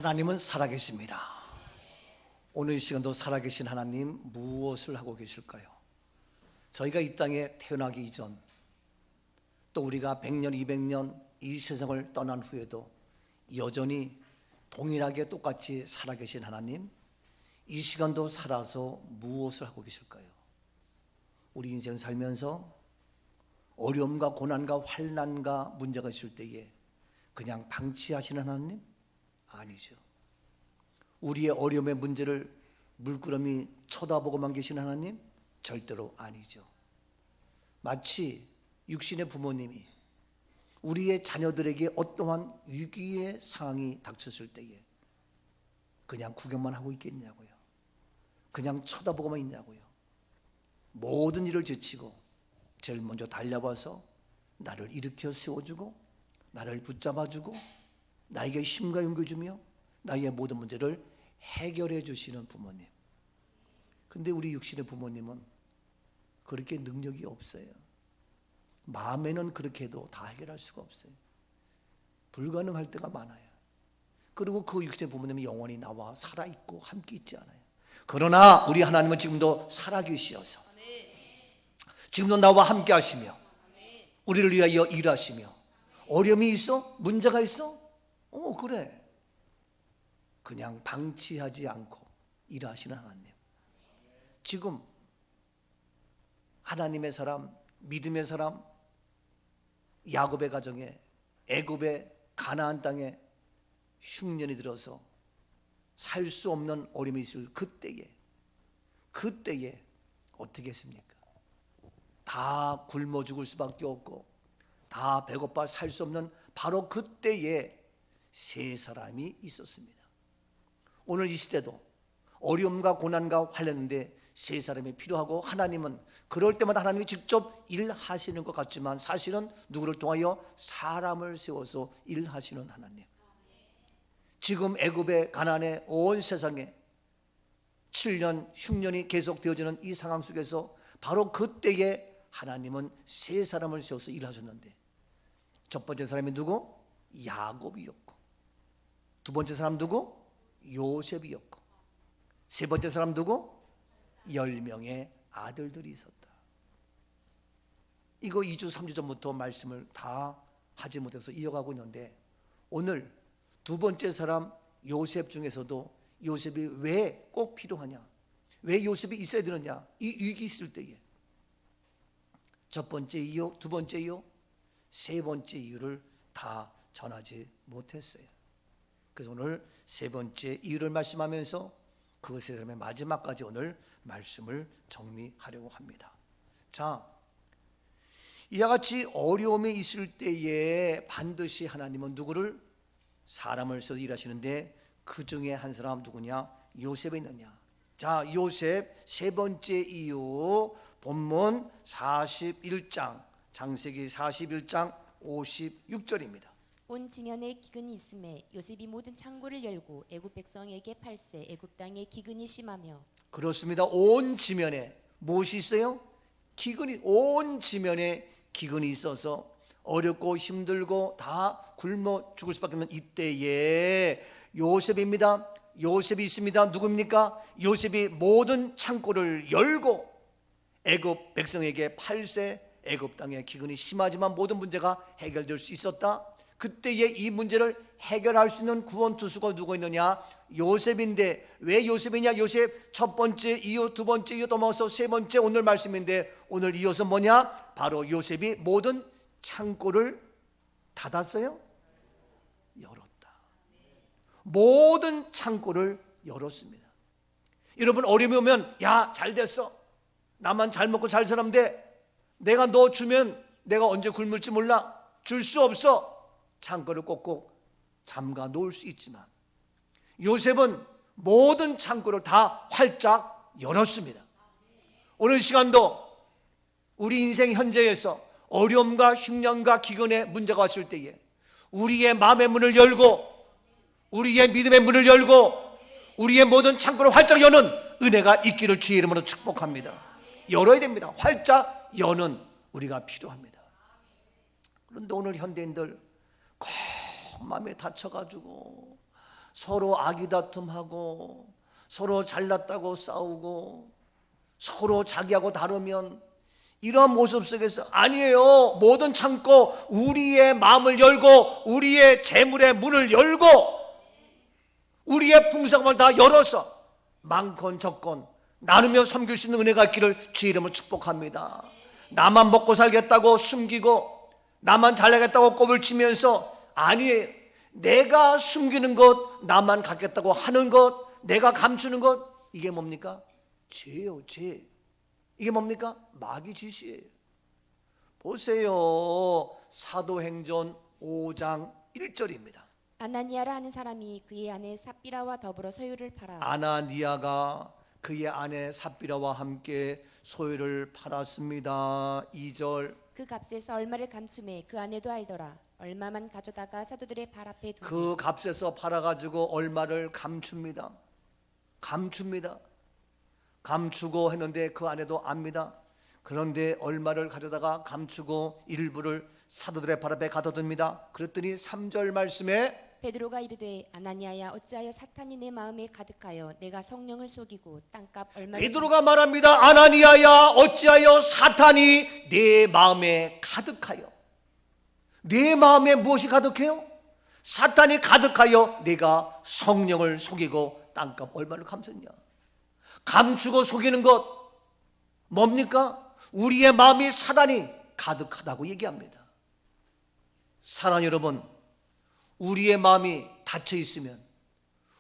하나님은 살아계십니다. 오늘 이 시간도 살아계신 하나님 무엇을 하고 계실까요? 저희가 이 땅에 태어나기 이전 또 우리가 100년, 200년 이 세상을 떠난 후에도 여전히 동일하게 똑같이 살아계신 하나님, 이 시간도 살아서 무엇을 하고 계실까요? 우리 인생 살면서 어려움과 고난과 환난과 문제가 있을 때에 그냥 방치하시는 하나님? 아니죠. 우리의 어려움의 문제를 물끄러미 쳐다보고만 계신 하나님? 절대로 아니죠. 마치 육신의 부모님이 우리의 자녀들에게 어떠한 위기의 상황이 닥쳤을 때에 그냥 구경만 하고 있겠냐고요. 그냥 쳐다보고만 있냐고요. 모든 일을 제치고 제일 먼저 달려와서 나를 일으켜 세워주고 나를 붙잡아주고 나에게 힘과 용기 주며 나의 모든 문제를 해결해 주시는 부모님. 근데 우리 육신의 부모님은 그렇게 능력이 없어요. 마음에는 그렇게 해도 다 해결할 수가 없어요. 불가능할 때가 많아요. 그리고 그 육신의 부모님이 영원히 나와 살아있고 함께 있지 않아요. 그러나 우리 하나님은 지금도 살아계시어서 지금도 나와 함께 하시며 우리를 위하여 일하시며 어려움이 있어? 문제가 있어? 그래. 그냥 방치하지 않고 일하시는 하나님. 지금 하나님의 사람, 믿음의 사람, 야곱의 가정에 애굽의 가나안 땅에 흉년이 들어서 살 수 없는 어려움이 있을 그때에 어떻게 했습니까? 다 굶어 죽을 수밖에 없고 다 배고파 살 수 없는 바로 그때에 세 사람이 있었습니다. 오늘 이 시대도 어려움과 고난과 환난인데 세 사람이 필요하고 하나님은 그럴 때마다 하나님이 직접 일하시는 것 같지만 사실은 누구를 통하여 사람을 세워서 일하시는 하나님. 지금 애굽의 가나안의 온 세상에 7년 흉년이 계속되어지는 이 상황 속에서 바로 그때에 하나님은 세 사람을 세워서 일하셨는데 첫 번째 사람이 누구? 야곱이었고 두 번째 사람 누구? 요셉이었고 세 번째 사람 누구? 10명의 아들들이 있었다. 이거 2주 3주 전부터 말씀을 다 하지 못해서 이어가고 있는데 오늘 두 번째 사람 요셉 중에서도 요셉이 왜 꼭 필요하냐, 왜 요셉이 있어야 되느냐, 이 위기 있을 때에 첫 번째 이유, 두 번째 이유, 세 번째 이유를 다 전하지 못했어요. 그래서 오늘 세 번째 이유를 말씀하면서 그 세 사람의 마지막까지 오늘 말씀을 정리하려고 합니다. 자, 이와 같이 어려움이 있을 때에 반드시 하나님은 누구를? 사람을 써서 일하시는데 그 중에 한 사람 누구냐? 요셉이 있느냐? 자, 요셉 세 번째 이유 본문 41장 창세기 41장 56절입니다. 온 지면에 기근이 있음에 요셉이 모든 창고를 열고 애굽 백성에게 팔세 애굽 땅에 기근이 심하며. 그렇습니다. 온 지면에 무엇이 있어요? 기근이, 온 지면에 기근이 있어서 어렵고 힘들고 다 굶어 죽을 수밖에 없는 이때에 요셉입니다. 요셉이 있습니다. 누굽니까? 요셉이 모든 창고를 열고 애굽 백성에게 팔세 애굽 땅에 기근이 심하지만 모든 문제가 해결될 수 있었다. 그때에 이 문제를 해결할 수 있는 구원투수가 누구 있느냐? 요셉인데 왜 요셉이냐? 요셉 첫 번째 이유, 두 번째 이유 넘어서 세 번째 오늘 말씀인데 오늘 이유는 뭐냐? 바로 요셉이 모든 창고를 닫았어요? 열었다. 모든 창고를 열었습니다. 여러분 어려움이 오면 야 잘됐어, 나만 잘 먹고 잘 사는데 내가 너 주면 내가 언제 굶을지 몰라, 줄 수 없어. 창고를 꼭꼭 잠가 놓을 수 있지만 요셉은 모든 창고를 다 활짝 열었습니다. 오늘 시간도 우리 인생 현재에서 어려움과 흉년과 기근의 문제가 왔을 때에 우리의 마음의 문을 열고 우리의 믿음의 문을 열고 우리의 모든 창고를 활짝 여는 은혜가 있기를 주의 이름으로 축복합니다. 열어야 됩니다. 활짝 여는 우리가 필요합니다. 그런데 오늘 현대인들 꼭 마음에 다쳐가지고 서로 아기다툼하고 서로 잘났다고 싸우고 서로 자기하고 다르면 이러한 모습 속에서 아니에요. 뭐든 참고 우리의 마음을 열고 우리의 재물의 문을 열고 우리의 풍성함을 다 열어서 많건 적건 나누며 섬길 수 있는 은혜가 있기를 주의 이름으로 축복합니다. 나만 먹고 살겠다고 숨기고 나만 잘나겠다고 꼽을 치면서 아니에요. 내가 숨기는 것, 나만 갖겠다고 하는 것, 내가 감추는 것, 이게 뭡니까? 죄예요, 죄. 이게 뭡니까? 마귀 짓이에요. 보세요. 사도행전 5장 1절입니다. 아나니아라 하는 사람이 그의 아내 삽비라와 더불어 소유를 팔아 아나니아가 그의 아내 삽비라와 함께 소유를 팔았습니다. 2절. 그 값에서 얼마를 감춤해 그 아내도 알더라. 얼마만 가져다가 사도들의 발 앞에 두니 그 값에서 팔아가지고 얼마를 감춥니다. 감추고 했는데 그 아내도 압니다. 그런데 얼마를 가져다가 감추고 일부를 사도들의 발 앞에 가둬둡니다. 그랬더니 3절 말씀에 베드로가 이르되 아나니아야 어찌하여 사탄이 내 마음에 가득하여 내가 성령을 속이고 땅값 얼마를 베드로가 말합니다. 아나니아야 어찌하여 사탄이 내 마음에 가득하여. 내 마음에 무엇이 가득해요? 사탄이 가득하여 내가 성령을 속이고 땅값 얼마를 감췄냐. 감추고 속이는 것 뭡니까? 우리의 마음이 사단이 가득하다고 얘기합니다. 사랑하는 여러분, 우리의 마음이 닫혀 있으면,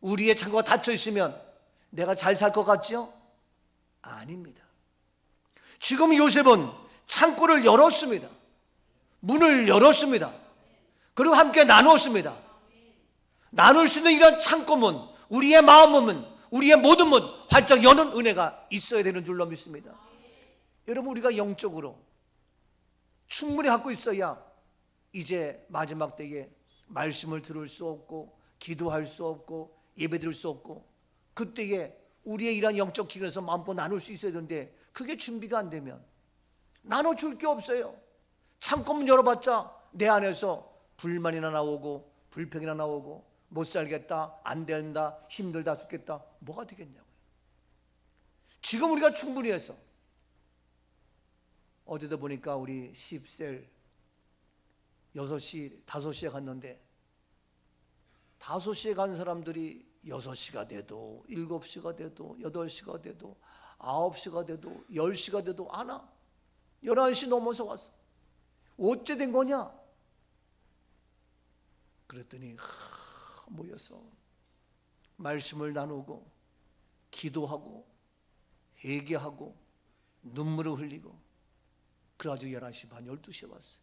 우리의 창고가 닫혀 있으면 내가 잘 살 것 같죠? 아닙니다. 지금 요셉은 창고를 열었습니다. 문을 열었습니다. 그리고 함께 나누었습니다. 나눌 수 있는 이런 창고문, 우리의 마음문, 우리의 모든 문 활짝 여는 은혜가 있어야 되는 줄로 믿습니다. 여러분, 우리가 영적으로 충분히 갖고 있어야 이제 마지막 때에 말씀을 들을 수 없고 기도할 수 없고 예배드릴 수 없고 그때에 우리의 이러한 영적 기근에서 마음껏 나눌 수 있어야 되는데 그게 준비가 안 되면 나눠줄 게 없어요. 창고문 열어봤자 내 안에서 불만이나 나오고 불평이나 나오고 못 살겠다, 안 된다, 힘들다, 죽겠다. 뭐가 되겠냐고요. 지금 우리가 충분히 해서 어제도 보니까 우리 10셀 6시, 5시에 갔는데 5시에 간 사람들이 6시가 돼도 7시가 돼도 8시가 돼도 9시가 돼도 10시가 돼도 안 와. 11시 넘어서 왔어. 어째 된 거냐? 그랬더니 모여서 말씀을 나누고 기도하고 회개하고 눈물을 흘리고 그래가지고 11시 반 12시에 왔어요.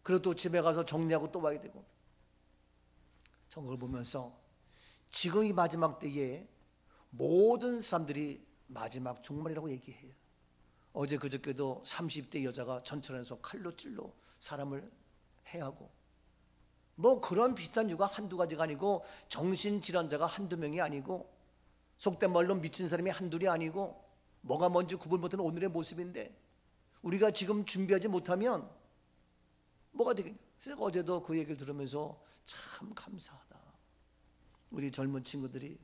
그리고 또 집에 가서 정리하고 또 와야 되고. 저는 그걸 보면서 지금 이 마지막 때에 모든 사람들이 마지막 종말이라고 얘기해요. 어제 그저께도 30대 여자가 전철에서 칼로 찔러 사람을 해하고 뭐 그런 비슷한 이유가 한두 가지가 아니고 정신질환자가 한두 명이 아니고 속된 말로 미친 사람이 한둘이 아니고 뭐가 뭔지 구분 못하는 오늘의 모습인데 우리가 지금 준비하지 못하면 뭐가 되겠냐. 그래서 어제도 그 얘기를 들으면서 참 감사하다. 우리 젊은 친구들이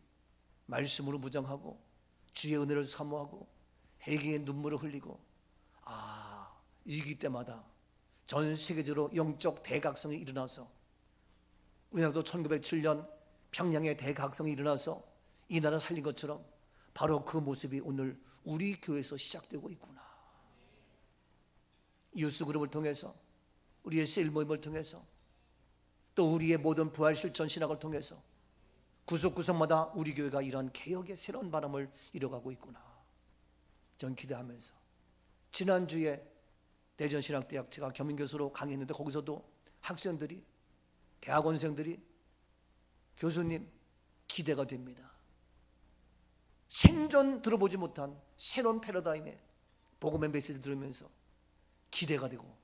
말씀으로 무장하고 주의 은혜를 사모하고 회개의 눈물을 흘리고 위기 때마다 전 세계적으로 영적 대각성이 일어나서 우리나라도 1907년 평양의 대각성이 일어나서 이 나라 살린 것처럼 바로 그 모습이 오늘 우리 교회에서 시작되고 있구나. 유스그룹을 통해서 우리의 셀 모임을 통해서 또 우리의 모든 부활 실천 신학을 통해서 구석구석마다 우리 교회가 이런 개혁의 새로운 바람을 이뤄가고 있구나. 전 기대하면서 지난주에 대전신학대학 제가 겸임교수로 강의했는데 거기서도 학생들이 대학원생들이 교수님 기대가 됩니다. 생전 들어보지 못한 새로운 패러다임의 복음의 메시지를 들으면서 기대가 되고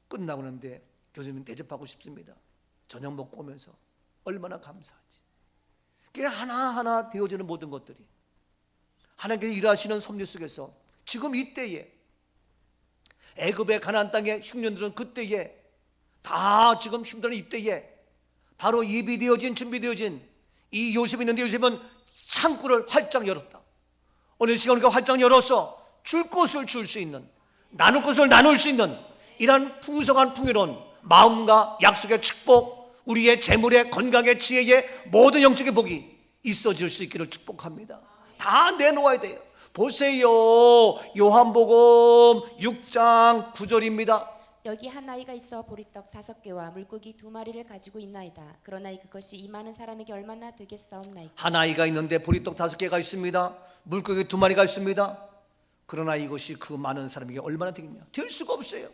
끝나고 나는데 교수님 대접하고 싶습니다. 저녁 먹고 오면서 얼마나 감사하지. 그냥 하나하나 되어지는 모든 것들이 하나님께서 일하시는 섭리 속에서 지금 이때에 애굽의 가나안 땅의 흉년들은 그때에 다 지금 힘든 이때에 바로 예비되어진 준비되어진 이 요셉이 있는데 요셉은 창고를 활짝 열었다. 어느 시간 우리가 활짝 열어서 줄 것을 줄 수 있는, 나눌 것을 나눌 수 있는 이러한 풍성한 풍요로운 마음과 약속의 축복, 우리의 재물의 건강의 지혜의 모든 영적의 복이 있어질 수 있기를 축복합니다. 다 내놓아야 돼요. 보세요. 요한복음 6장 9절입니다. 여기 한 아이가 있어 보리떡 5개와 물고기 2마리를 가지고 있나이다. 그러나 그것이 이 많은 사람에게 얼마나 되겠사옵나이까. 한 아이가 있는데 보리떡 5개가 있습니다. 물고기 2마리가 있습니다. 그러나 이것이 그 많은 사람에게 얼마나 되겠냐? 될 수가 없어요.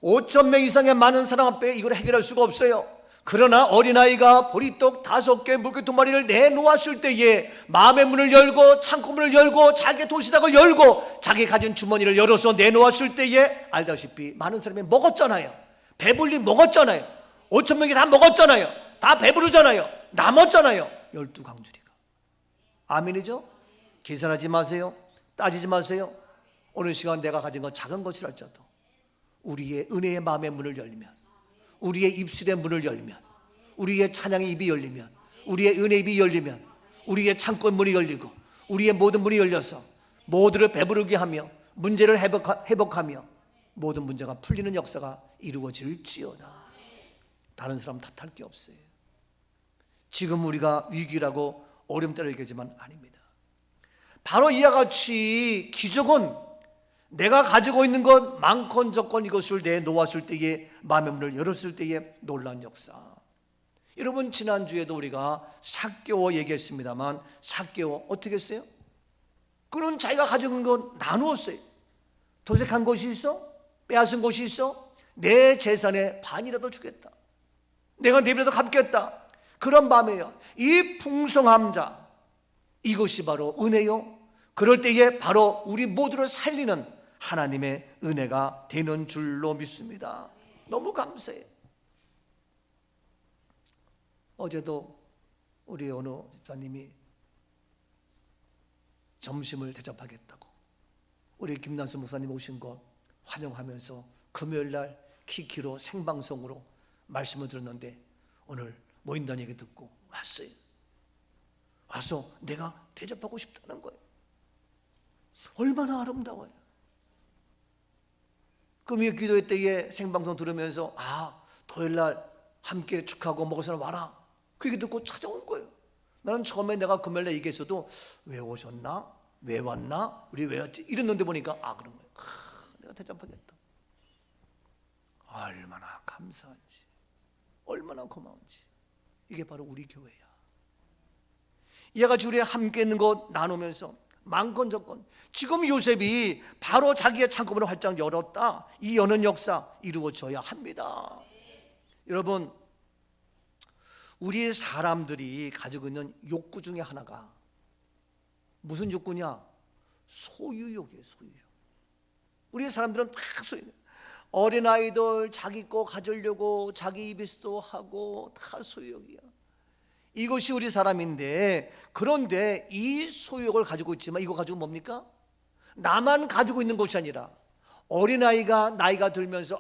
5,000명 이상의 많은 사람 앞에 이걸 해결할 수가 없어요. 그러나 어린아이가 보리떡 5개, 물고기 2마리를 내놓았을 때에 마음의 문을 열고 창고 문을 열고 자기의 도시락을 열고 자기 가진 주머니를 열어서 내놓았을 때에 알다시피 많은 사람이 먹었잖아요. 배불리 먹었잖아요. 5,000명이 다 먹었잖아요. 다 배부르잖아요. 남았잖아요. 12강주리가. 아멘이죠? 계산하지 마세요. 따지지 마세요. 어느 시간 내가 가진 건 작은 것이랄지라도 우리의 은혜의 마음의 문을 열면, 우리의 입술의 문을 열면, 우리의 찬양의 입이 열리면, 우리의 은혜의 입이 열리면, 우리의 창고 문이 열리고 우리의 모든 문이 열려서 모두를 배부르게 하며 문제를 회복하며 모든 문제가 풀리는 역사가 이루어질지어다. 다른 사람 탓할 게 없어요. 지금 우리가 위기라고 어려움 때를 얘기하지만 아닙니다. 바로 이와 같이 기적은 내가 가지고 있는 것 많건 적건 이것을 내놓았을 때에 마음의 문을 열었을 때에 놀라운 역사. 여러분 지난주에도 우리가 삭개오 얘기했습니다만 삭개오 어떻게 했어요? 그는 자기가 가지고 있는 것 나누었어요. 도색한 것이 있어? 빼앗은 것이 있어? 내 재산의 반이라도 주겠다. 내가 네 배라도 갚겠다. 그런 마음이에요. 이 풍성함 자, 이것이 바로 은혜요. 그럴 때에 바로 우리 모두를 살리는 하나님의 은혜가 되는 줄로 믿습니다. 너무 감사해요. 어제도 우리 어느 집사님이 점심을 대접하겠다고 우리 김난수 목사님 오신 것 환영하면서 금요일날 키키로 생방송으로 말씀을 들었는데 오늘 모인다는 얘기 듣고 왔어요. 와서 내가 대접하고 싶다는 거예요. 얼마나 아름다워요. 금요 기도회 때에 생방송 들으면서 토요일날 함께 축하하고 먹을 사람 와라 그 얘기 듣고 찾아온 거예요. 나는 처음에 내가 금요일날 얘기했어도 왜 오셨나? 왜 왔나? 우리 왜 왔지? 이랬는데 보니까 그런 거예요. 내가 대접하겠다. 얼마나 감사한지, 얼마나 고마운지. 이게 바로 우리 교회야. 이와 같이 우리 함께 있는 것 나누면서 많건 적건 지금 요셉이 바로 자기의 창고문을 활짝 열었다. 이 여는 역사 이루어져야 합니다. 여러분 우리 사람들이 가지고 있는 욕구 중에 하나가 무슨 욕구냐? 소유욕이에요. 소유욕. 우리 사람들은 다 소유욕. 어린아이들 자기 거 가지려고 자기 입에서도 하고 다 소유욕이야. 이것이 우리 사람인데 그런데 이 소유욕을 가지고 있지만 이거 가지고 뭡니까? 나만 가지고 있는 것이 아니라 어린아이가 나이가 들면서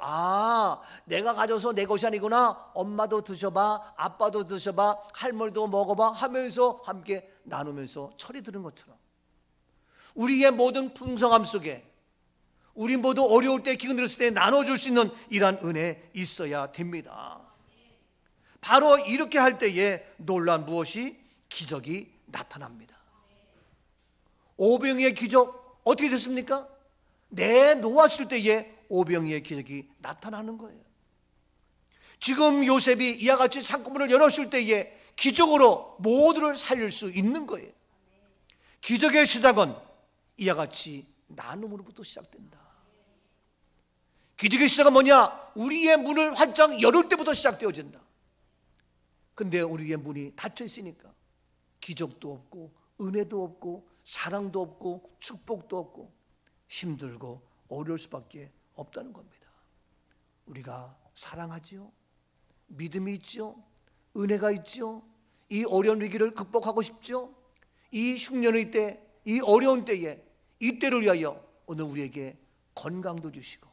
내가 가져서 내 것이 아니구나. 엄마도 드셔봐, 아빠도 드셔봐, 할머니도 먹어봐 하면서 함께 나누면서 철이 드는 것처럼 우리의 모든 풍성함 속에 우리 모두 어려울 때 기근 들었을 때 나눠줄 수 있는 이러한 은혜 있어야 됩니다. 바로 이렇게 할 때에 놀란 무엇이? 기적이 나타납니다. 오병이의 기적 어떻게 됐습니까? 내놓았을 때에 오병이의 기적이 나타나는 거예요. 지금 요셉이 이와 같이 창고문을 열었을 때에 기적으로 모두를 살릴 수 있는 거예요. 기적의 시작은 이와 같이 나눔으로부터 시작된다. 기적의 시작은 뭐냐? 우리의 문을 활짝 열을 때부터 시작되어진다. 근데 우리의 문이 닫혀 있으니까 기적도 없고 은혜도 없고 사랑도 없고 축복도 없고 힘들고 어려울 수밖에 없다는 겁니다. 우리가 사랑하지요? 믿음이 있지요? 은혜가 있지요? 이 어려운 위기를 극복하고 싶지요? 이 흉년의 때, 이 어려운 때에 이때를 위하여 오늘 우리에게 건강도 주시고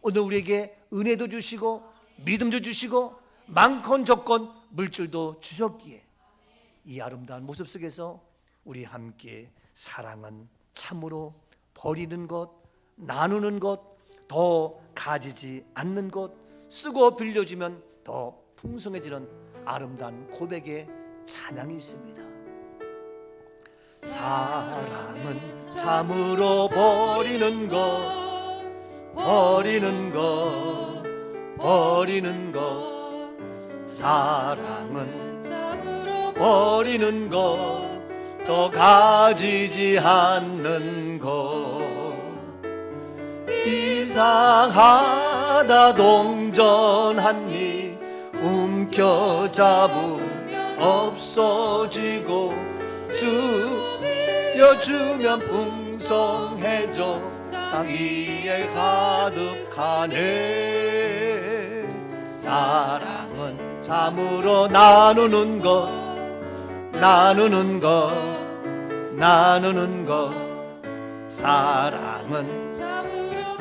오늘 우리에게 은혜도 주시고 믿음도 주시고 많건 적건 물질도 주셨기에 이 아름다운 모습 속에서 우리 함께 사랑은 참으로 버리는 것, 나누는 것, 더 가지지 않는 것, 쓰고 빌려주면 더 풍성해지는 아름다운 고백의 찬양이 있습니다. 사랑은 참으로 버리는 것, 버리는 것, 버리는 것. 사랑은 참으로 버리는 것, 더 가지지 않는 것. 이상하다 동전하니 움켜잡으면 없어지고 쓰여주면 풍성해져 땅 위에 가득하네. 사랑은 참으로 나누는 것, 나누는 것, 나누는 것. 사랑은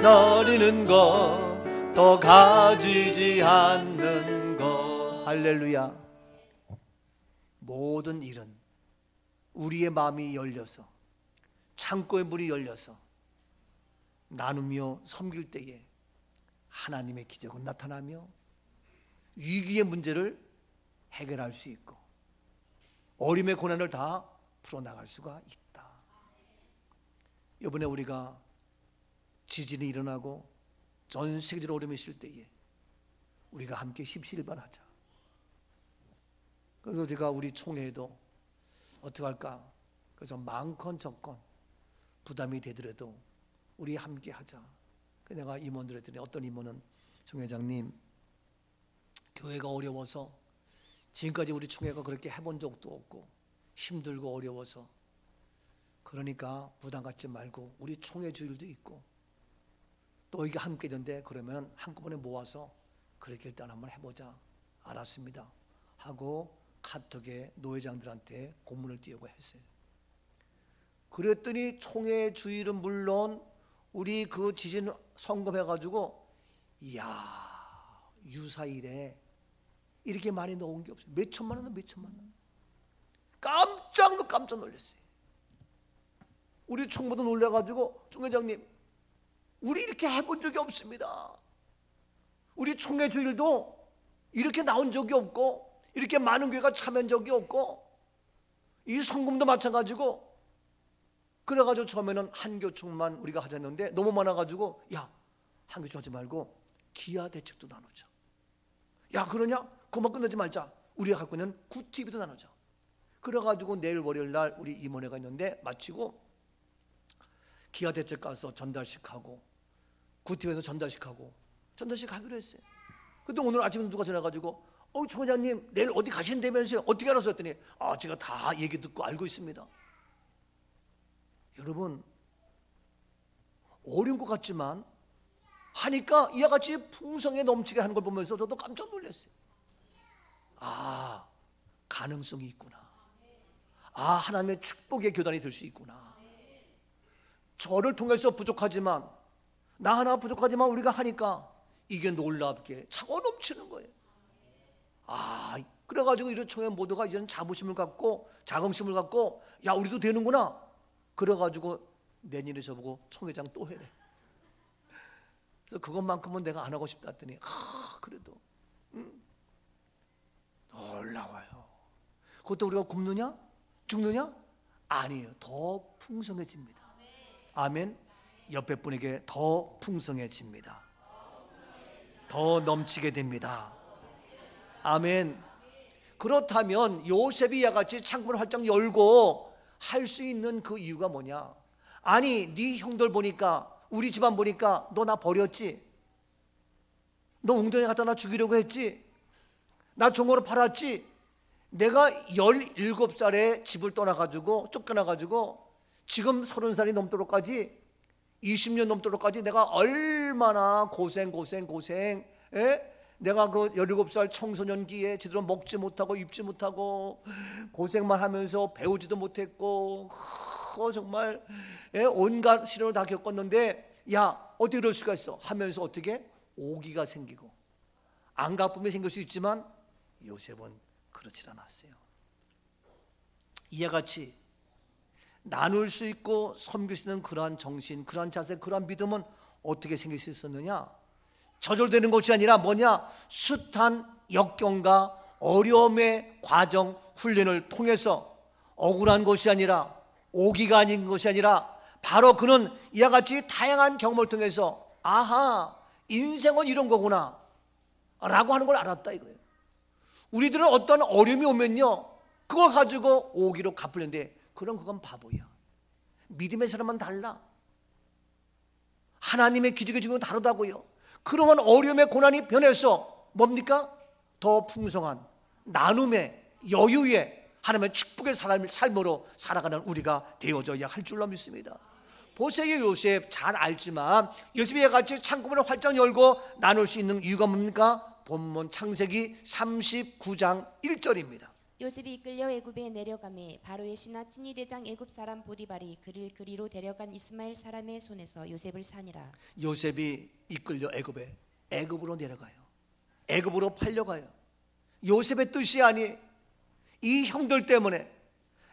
버리는 것, 더 가지지 않는 것. 할렐루야. 모든 일은 우리의 마음이 열려서, 창고의 문이 열려서 나누며 섬길 때에 하나님의 기적은 나타나며 위기의 문제를 해결할 수 있고 어림의 고난을 다 풀어나갈 수가 있다. 이번에 우리가 지진이 일어나고 전 세계적으로 어려움이 있을 때에 우리가 함께 십시일반하자. 그래서 제가 우리 총회에도 어떻게 할까? 그래서 많건 적건 부담이 되더라도 우리 함께 하자. 그래서 내가 임원들 했더니 어떤 임원은 총회장님, 교회가 어려워서 지금까지 우리 총회가 그렇게 해본 적도 없고 힘들고 어려워서 그러니까 부담 갖지 말고 우리 총회 주일도 있고 또 이게 함께 있는데 그러면 한꺼번에 모아서 그렇게 일단 한번 해보자. 알았습니다 하고 카톡에 노회장들한테 공문을 띄우고 했어요. 그랬더니 총회 주일은 물론 우리 그 지진 성금해가지고 이야 유사일에 이렇게 많이 넣은 게 없어요. 몇 천만 원, 몇 천만 원. 깜짝 놀랐어요. 우리 총무도 놀래가지고 총회장님 우리 이렇게 해본 적이 없습니다. 우리 총회 주일도 이렇게 나온 적이 없고 이렇게 많은 교회가 참여한 적이 없고 이 성금도 마찬가지고. 그래가지고 처음에는 한교총만 우리가 하자는데 너무 많아가지고 야 한교총 하지 말고 기아 대책도 나누자. 야 그러냐? 그만 끝내지 말자. 우리가 갖고 있는 구TV도 나누자. 그래가지고 내일 월요일 날 우리 임원회가 있는데 마치고 기아 대책 가서 전달식 하고 구TV에서 전달식 하고 전달식 하기로 했어요. 근데 오늘 아침에 누가 전화가지고 총회장님 내일 어디 가신다면서요? 어떻게 알았어요? 했더니 제가 다 얘기 듣고 알고 있습니다. 여러분 어려운 것 같지만 하니까 이와 같이 풍성에 넘치게 하는 걸 보면서 저도 깜짝 놀랐어요. 가능성이 있구나. 하나님의 축복의 교단이 될 수 있구나. 저를 통해서 부족하지만 나 하나 부족하지만 우리가 하니까 이게 놀랍게 차고 넘치는 거예요. 그래가지고 이런 총회 모두가 이제는 자부심을 갖고 자긍심을 갖고 야 우리도 되는구나. 그래가지고 내년에 저보고 총회장 또 해래. 그래서 그것만큼은 내가 안 하고 싶다 했더니 그래도 놀라워요. 그것도 우리가 굶느냐? 죽느냐? 아니에요. 더 풍성해집니다. 아멘. 옆에 분에게 더 풍성해집니다. 더 넘치게 됩니다. 아멘. 그렇다면 요셉이 이와 같이 창문을 활짝 열고 할 수 있는 그 이유가 뭐냐? 아니 네 형들 보니까 우리 집안 보니까 너 나 버렸지? 너 웅덩이 갖다 나 죽이려고 했지? 나 종으로 팔았지? 내가 17살에 집을 떠나가지고 쫓겨나가지고 지금 30살이 넘도록까지 20년 넘도록까지 내가 얼마나 고생 내가 그 17살 청소년기에 제대로 먹지 못하고 입지 못하고 고생만 하면서 배우지도 못했고 정말 온갖 시련을 다 겪었는데 야 어떻게 그럴 수가 있어 하면서 어떻게 오기가 생기고 안가쁨이 생길 수 있지만 요셉은 그렇지 않았어요. 이와 같이 나눌 수 있고 섬길 수 있는 그러한 정신, 그러한 자세, 그러한 믿음은 어떻게 생길 수 있었느냐? 저절되는 것이 아니라 뭐냐? 숱한 역경과 어려움의 과정, 훈련을 통해서 억울한 것이 아니라, 오기가 아닌 것이 아니라, 바로 그는 이와 같이 다양한 경험을 통해서 아하, 인생은 이런 거구나 라고 하는 걸 알았다 이거예요. 우리들은 어떤 어려움이 오면요, 그걸 가지고 오기로 갚으려는데 그건 바보야. 믿음의 사람은 달라. 하나님의 기적의 증거는 다르다고요. 그러한 어려움의 고난이 변해서 뭡니까? 더 풍성한 나눔의 여유의 하나님의 축복의 삶으로 살아가는 우리가 되어져야 할 줄로 믿습니다. 보세요, 요셉 잘 알지만 요셉이 같이 창고문을 활짝 열고 나눌 수 있는 이유가 뭡니까? 본문 창세기 39장 1절입니다. 요셉이 이끌려 애굽에 내려가매 바로의 신하 친위 대장 애굽 사람 보디발이 그를 그리로 데려간 이스마엘 사람의 손에서 요셉을 사니라. 요셉이 이끌려 애굽으로 내려가요. 애굽으로 팔려가요. 요셉의 뜻이 아니, 이 형들 때문에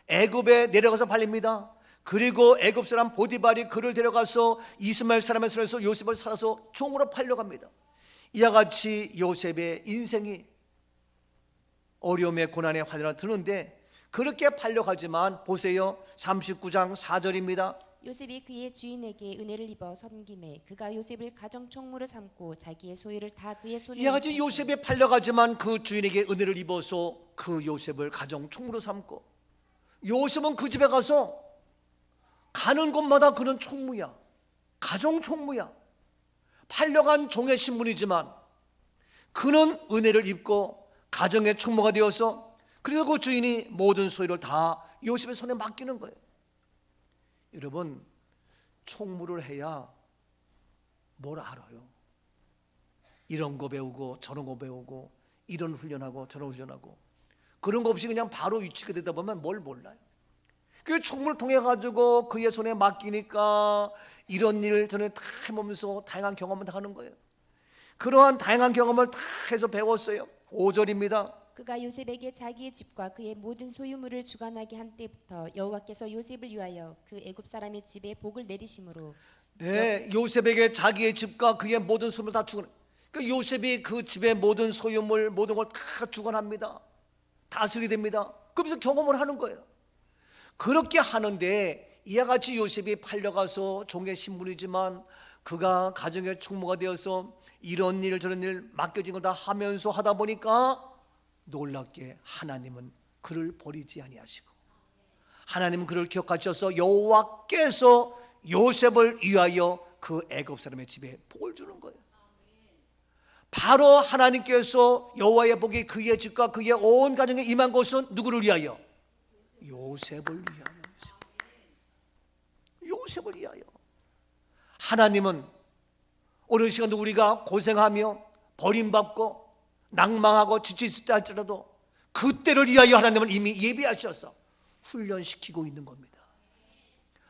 애굽에 내려가서 팔립니다. 그리고 애굽 사람 보디발이 그를 데려가서 이스마엘 사람의 손에서 요셉을 살아서 종으로 팔려갑니다. 이와 같이 요셉의 인생이 어려움의 고난의 환란을 드는데 그렇게 팔려가지만 보세요, 39장 4절입니다. 요셉이 그의 주인에게 은혜를 입어 섬김에 그가 요셉을 가정 총무로 삼고 자기의 소유를 다 그의 손에 이와 같이 요셉이 팔려가지만 그 주인에게 은혜를 입어서 그 요셉을 가정 총무로 삼고, 요셉은 그 집에 가서 가는 곳마다 그는 총무야, 가정 총무야. 팔려간 종의 신분이지만 그는 은혜를 입고 가정의 총무가 되어서, 그래서 그 주인이 모든 소유를 다 요셉의 손에 맡기는 거예요. 여러분, 총무를 해야 뭘 알아요? 이런 거 배우고 저런 거 배우고 이런 훈련하고 저런 훈련하고, 그런 거 없이 그냥 바로 위치가 되다 보면 뭘 몰라요. 그 총무를 통해 가지고 그의 손에 맡기니까 이런 일 저런 다 해보면서 다양한 경험을 다 하는 거예요. 그러한 다양한 경험을 다 해서 배웠어요. 5절입니다. 그가 요셉에게 자기의 집과 그의 모든 소유물을 주관하게 한 때부터 여호와께서 요셉을 위하여 그 애굽 사람의 집에 복을 내리심으로. 네, 요셉에게 자기의 집과 그의 모든 소유물 다 주관. 그 요셉이 그 집의 모든 소유물 모든 걸 다 주관합니다. 다스리게 됩니다. 그러면서 경험을 하는 거예요. 그렇게 하는데 이와 같이 요셉이 팔려가서 종의 신분이지만 그가 가정의 총무가 되어서 이런 일 저런 일 맡겨진 걸 다 하면서 하다 보니까 놀랍게 하나님은 그를 버리지 아니하시고, 하나님은 그를 기억하셔서 여호와께서 요셉을 위하여 그 애굽 사람의 집에 복을 주는 거예요. 바로 하나님께서 여호와의 복이 그의 집과 그의 온 가정에 임한 것은 누구를 위하여? 요셉을 위하여. 요셉을 위하여. 하나님은 오늘 시간도 우리가 고생하며 버림받고 낭망하고 지쳐있을 때 할지라도 그때를 위하여 하나님은 이미 예비하셔서 훈련시키고 있는 겁니다.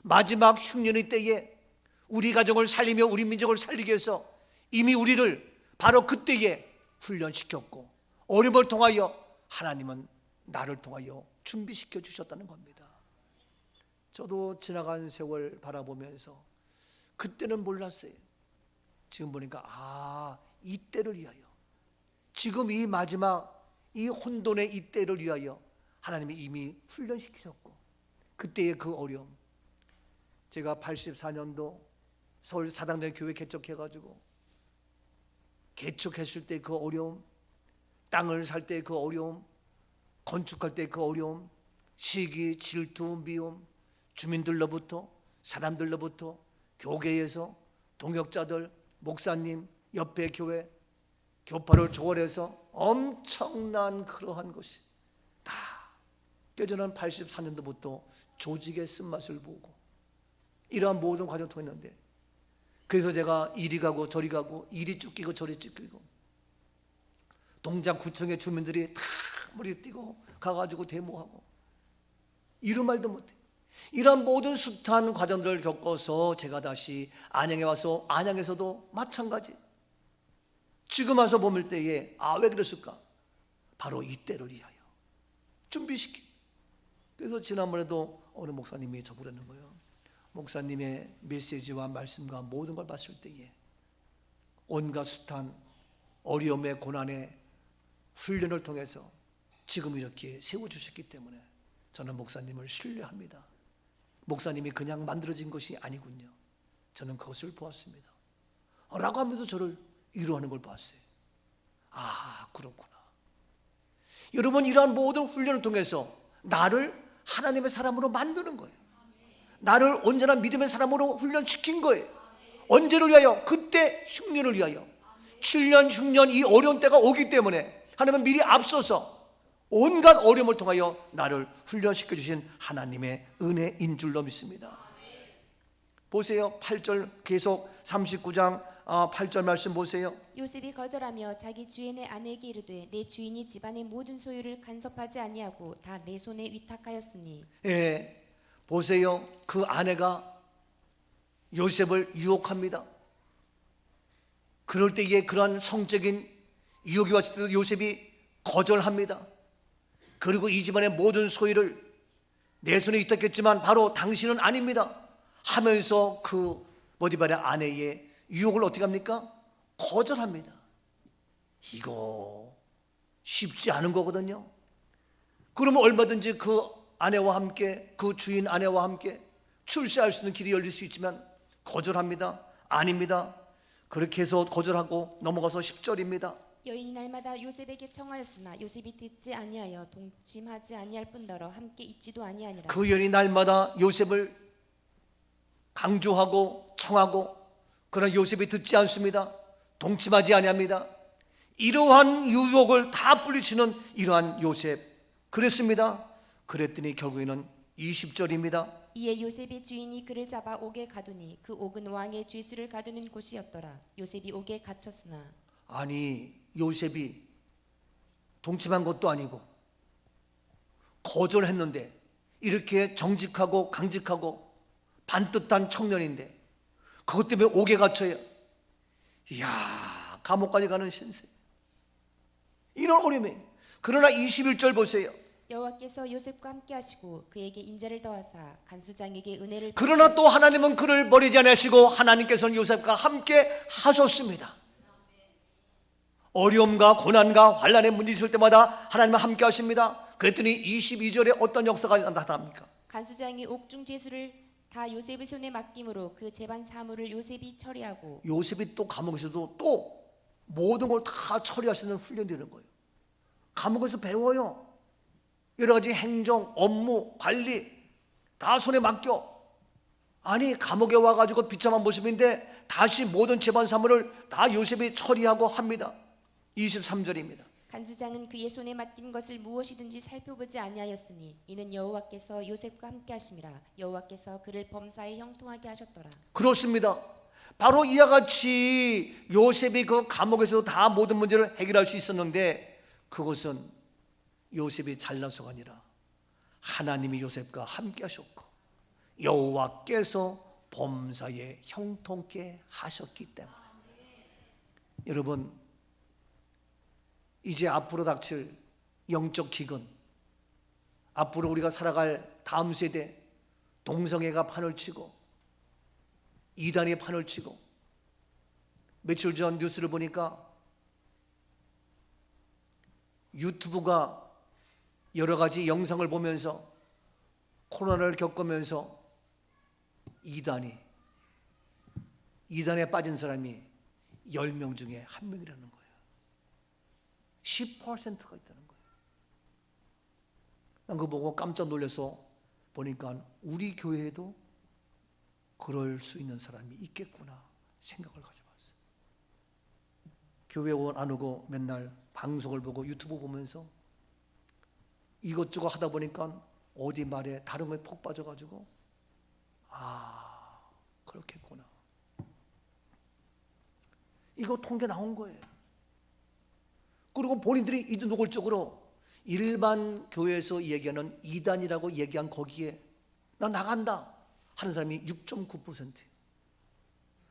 마지막 흉년의 때에 우리 가정을 살리며 우리 민족을 살리기 위해서 이미 우리를 바로 그때에 훈련시켰고, 어려움을 통하여 하나님은 나를 통하여 준비시켜 주셨다는 겁니다. 저도 지나간 세월 바라보면서 그때는 몰랐어요. 지금 보니까 이때를 위하여, 지금 이 마지막 이 혼돈의 이때를 위하여 하나님이 이미 훈련시키셨고, 그때의 그 어려움, 제가 84년도 서울 사당대 교회 개척해가지고 개척했을 때 그 어려움, 땅을 살 때 그 어려움, 건축할 때 그 어려움, 시기, 질투, 미움, 주민들로부터, 사람들로부터, 교계에서, 동역자들, 목사님, 옆에 교회, 교파를 초월해서 엄청난 그러한 것이 다 깨져난 84년도부터 조직의 쓴맛을 보고 이러한 모든 과정을 통했는데, 그래서 제가 이리 가고 저리 가고, 이리 쫓기고 저리 쫓기고, 동작구청의 주민들이 다 머리 띄고 가가지고 데모하고 이런 말도 못해. 이런 모든 숱한 과정들을 겪어서 제가 다시 안양에 와서, 안양에서도 마찬가지, 지금 와서 보물 때에 왜 그랬을까? 바로 이때를 위하여, 준비시키. 그래서 지난번에도 어느 목사님이 저보고 그러는 거예요. 목사님의 메시지와 말씀과 모든 걸 봤을 때에 온갖 숱한 어려움의 고난의 훈련을 통해서 지금 이렇게 세워주셨기 때문에 저는 목사님을 신뢰합니다. 목사님이 그냥 만들어진 것이 아니군요. 저는 그것을 보았습니다. 라고 하면서 저를 위로하는 걸 봤어요. 아, 그렇구나. 여러분, 이러한 모든 훈련을 통해서 나를 하나님의 사람으로 만드는 거예요. 나를 온전한 믿음의 사람으로 훈련시킨 거예요. 언제를 위하여? 그때 흉년을 위하여. 7년, 6년 이 어려운 때가 오기 때문에 하나님은 미리 앞서서 온갖 어려움을 통하여 나를 훈련시켜 주신 하나님의 은혜인 줄로 믿습니다. 보세요. 8절 계속 39장 8절 말씀 보세요. 요셉이 거절하며 자기 주인의 아내에게 이르되 내 주인이 집안의 모든 소유를 간섭하지 아니하고 다 내 손에 위탁하였으니. 예, 보세요. 그 아내가 요셉을 유혹합니다. 그럴 때에 그러한 성적인 유혹이 왔을 때도 요셉이 거절합니다. 그리고 이 집안의 모든 소유를 내 손에 위탁했지만 바로 당신은 아닙니다 하면서 그 보디발의 아내의 유혹을 어떻게 합니까? 거절합니다. 이거 쉽지 않은 거거든요. 그러면 얼마든지 그 아내와 함께, 그 주인 아내와 함께 출세할 수 있는 길이 열릴 수 있지만 거절합니다. 아닙니다. 그렇게 해서 거절하고 넘어가서 10절입니다. 여인이 날마다 요셉에게 청하였으나 요셉이 듣지 아니하여 동침하지 아니할 뿐더러 함께 있지도 아니하니라. 그 여인이 날마다 요셉을 강조하고 청하고 그러나 요셉이 듣지 않습니다. 동침하지 아니합니다. 이러한 유혹을 다 뿌리치는 이러한 요셉. 그랬습니다. 그랬더니 결국에는 20절입니다. 이에 요셉의 주인이 그를 잡아 옥에 가두니 그 옥은 왕의 죄수를 가두는 곳이었더라. 요셉이 옥에 갇혔으나. 아니, 요셉이 동침한 것도 아니고 거절했는데 이렇게 정직하고 강직하고 반듯한 청년인데 그것 때문에 옥에 갇혀요. 이야, 감옥까지 가는 신세. 이런 어려움이. 그러나 21절 보세요. 여호와께서 요셉과 함께 하시고 그에게 인자를 더하사 간수장에게 은혜를. 그러나 또 하나님은 그를 버리지 않으시고 하나님께서는 요셉과 함께 하셨습니다. 어려움과 고난과 환난의 문제 있을 때마다 하나님은 함께 하십니다. 그랬더니 22절에 어떤 역사가 나타납니까? 간수장이 옥중 죄수를 다 요셉의 손에 맡김으로 그 재반 사물을 요셉이 처리하고. 요셉이 또 감옥에서도 또 모든 걸 다 처리할 수 있는 훈련이 되는 거예요. 감옥에서 배워요. 여러 가지 행정, 업무, 관리 다 손에 맡겨. 아니, 감옥에 와가지고 비참한 모습인데 다시 모든 재반 사물을 다 요셉이 처리하고 합니다. 23절입니다. 간수장은 그의 손에 맡긴 것을 무엇이든지 살펴보지 아니하였으니 이는 여호와께서 요셉과 함께 하심이라. 여호와께서 그를 범사에 형통하게 하셨더라. 그렇습니다. 바로 이와 같이 요셉이 그 감옥에서 다 모든 문제를 해결할 수 있었는데 그것은 요셉이 잘나서가 아니라 하나님이 요셉과 함께 하셨고 여호와께서 범사에 형통케 하셨기 때문에. 여러분, 이제 앞으로 닥칠 영적 기근, 앞으로 우리가 살아갈 다음 세대, 동성애가 판을 치고 이단이 판을 치고, 며칠 전 뉴스를 보니까 유튜브가 여러 가지 영상을 보면서 코로나를 겪으면서 이단에 빠진 사람이 10명 중에 1명이라는 거예요. 10%가 있다는 거예요. 난 그거 보고 깜짝 놀라서 보니까 우리 교회에도 그럴 수 있는 사람이 있겠구나 생각을 가져봤어요. 교회 안 오고 맨날 방송을 보고 유튜브 보면서 이것저것 하다 보니까 어디 말에 다른 거에 폭 빠져가지고 그렇겠구나. 이거 통계 나온 거예요. 그리고 본인들이 이도 노골적으로 일반 교회에서 얘기하는 이단이라고 얘기한 거기에 나 나간다 하는 사람이 6.9%예요.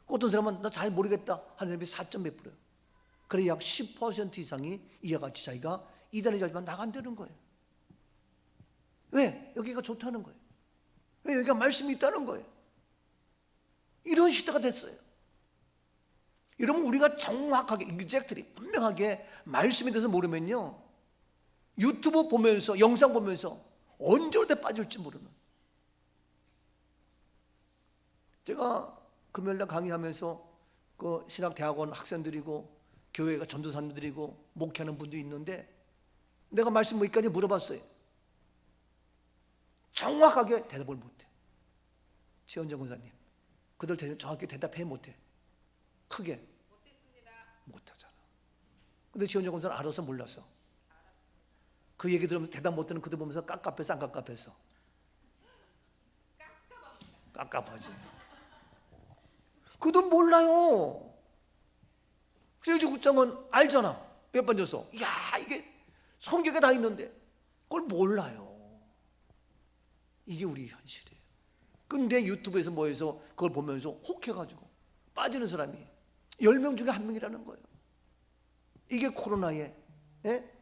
어떤 사람은 나 잘 모르겠다 하는 사람이 4.몇%예요. 그래 약 10% 이상이 이와 같이 자기가 이단에 자지만 나간다는 거예요. 여기가 좋다는 거예요. 왜? 여기가 말씀이 있다는 거예요. 이런 시대가 됐어요. 여러분, 우리가 정확하게 exactly 분명하게 말씀에 대해서 모르면요, 유튜브 보면서 영상 보면서 언제 어디 빠질지 모르는. 제가 금요일날 강의하면서 그 신학대학원 학생들이고 교회가 전도사님들이고 목회하는 분도 있는데 내가 말씀 뭐기까지 물어봤어요. 정확하게 대답을 못해. 최원정 권사님, 그들 정확히 대답해 못해. 크게 못하잖아. 근데 최원정 권사는 알아서 몰랐어. 그 얘기 들으면서 대답 못하는 그들 보면서 깝깝해서 안 깝깝해서? 깝깝하지. 그들 몰라요. 그래서 국장은 알잖아. 몇 번 줬어. 야, 이게 성경에 다 있는데 그걸 몰라요. 이게 우리 현실이에요. 근데 유튜브에서 뭐해서 그걸 보면서 혹해가지고 빠지는 사람이 10명 중에 1명이라는 거예요. 이게 코로나의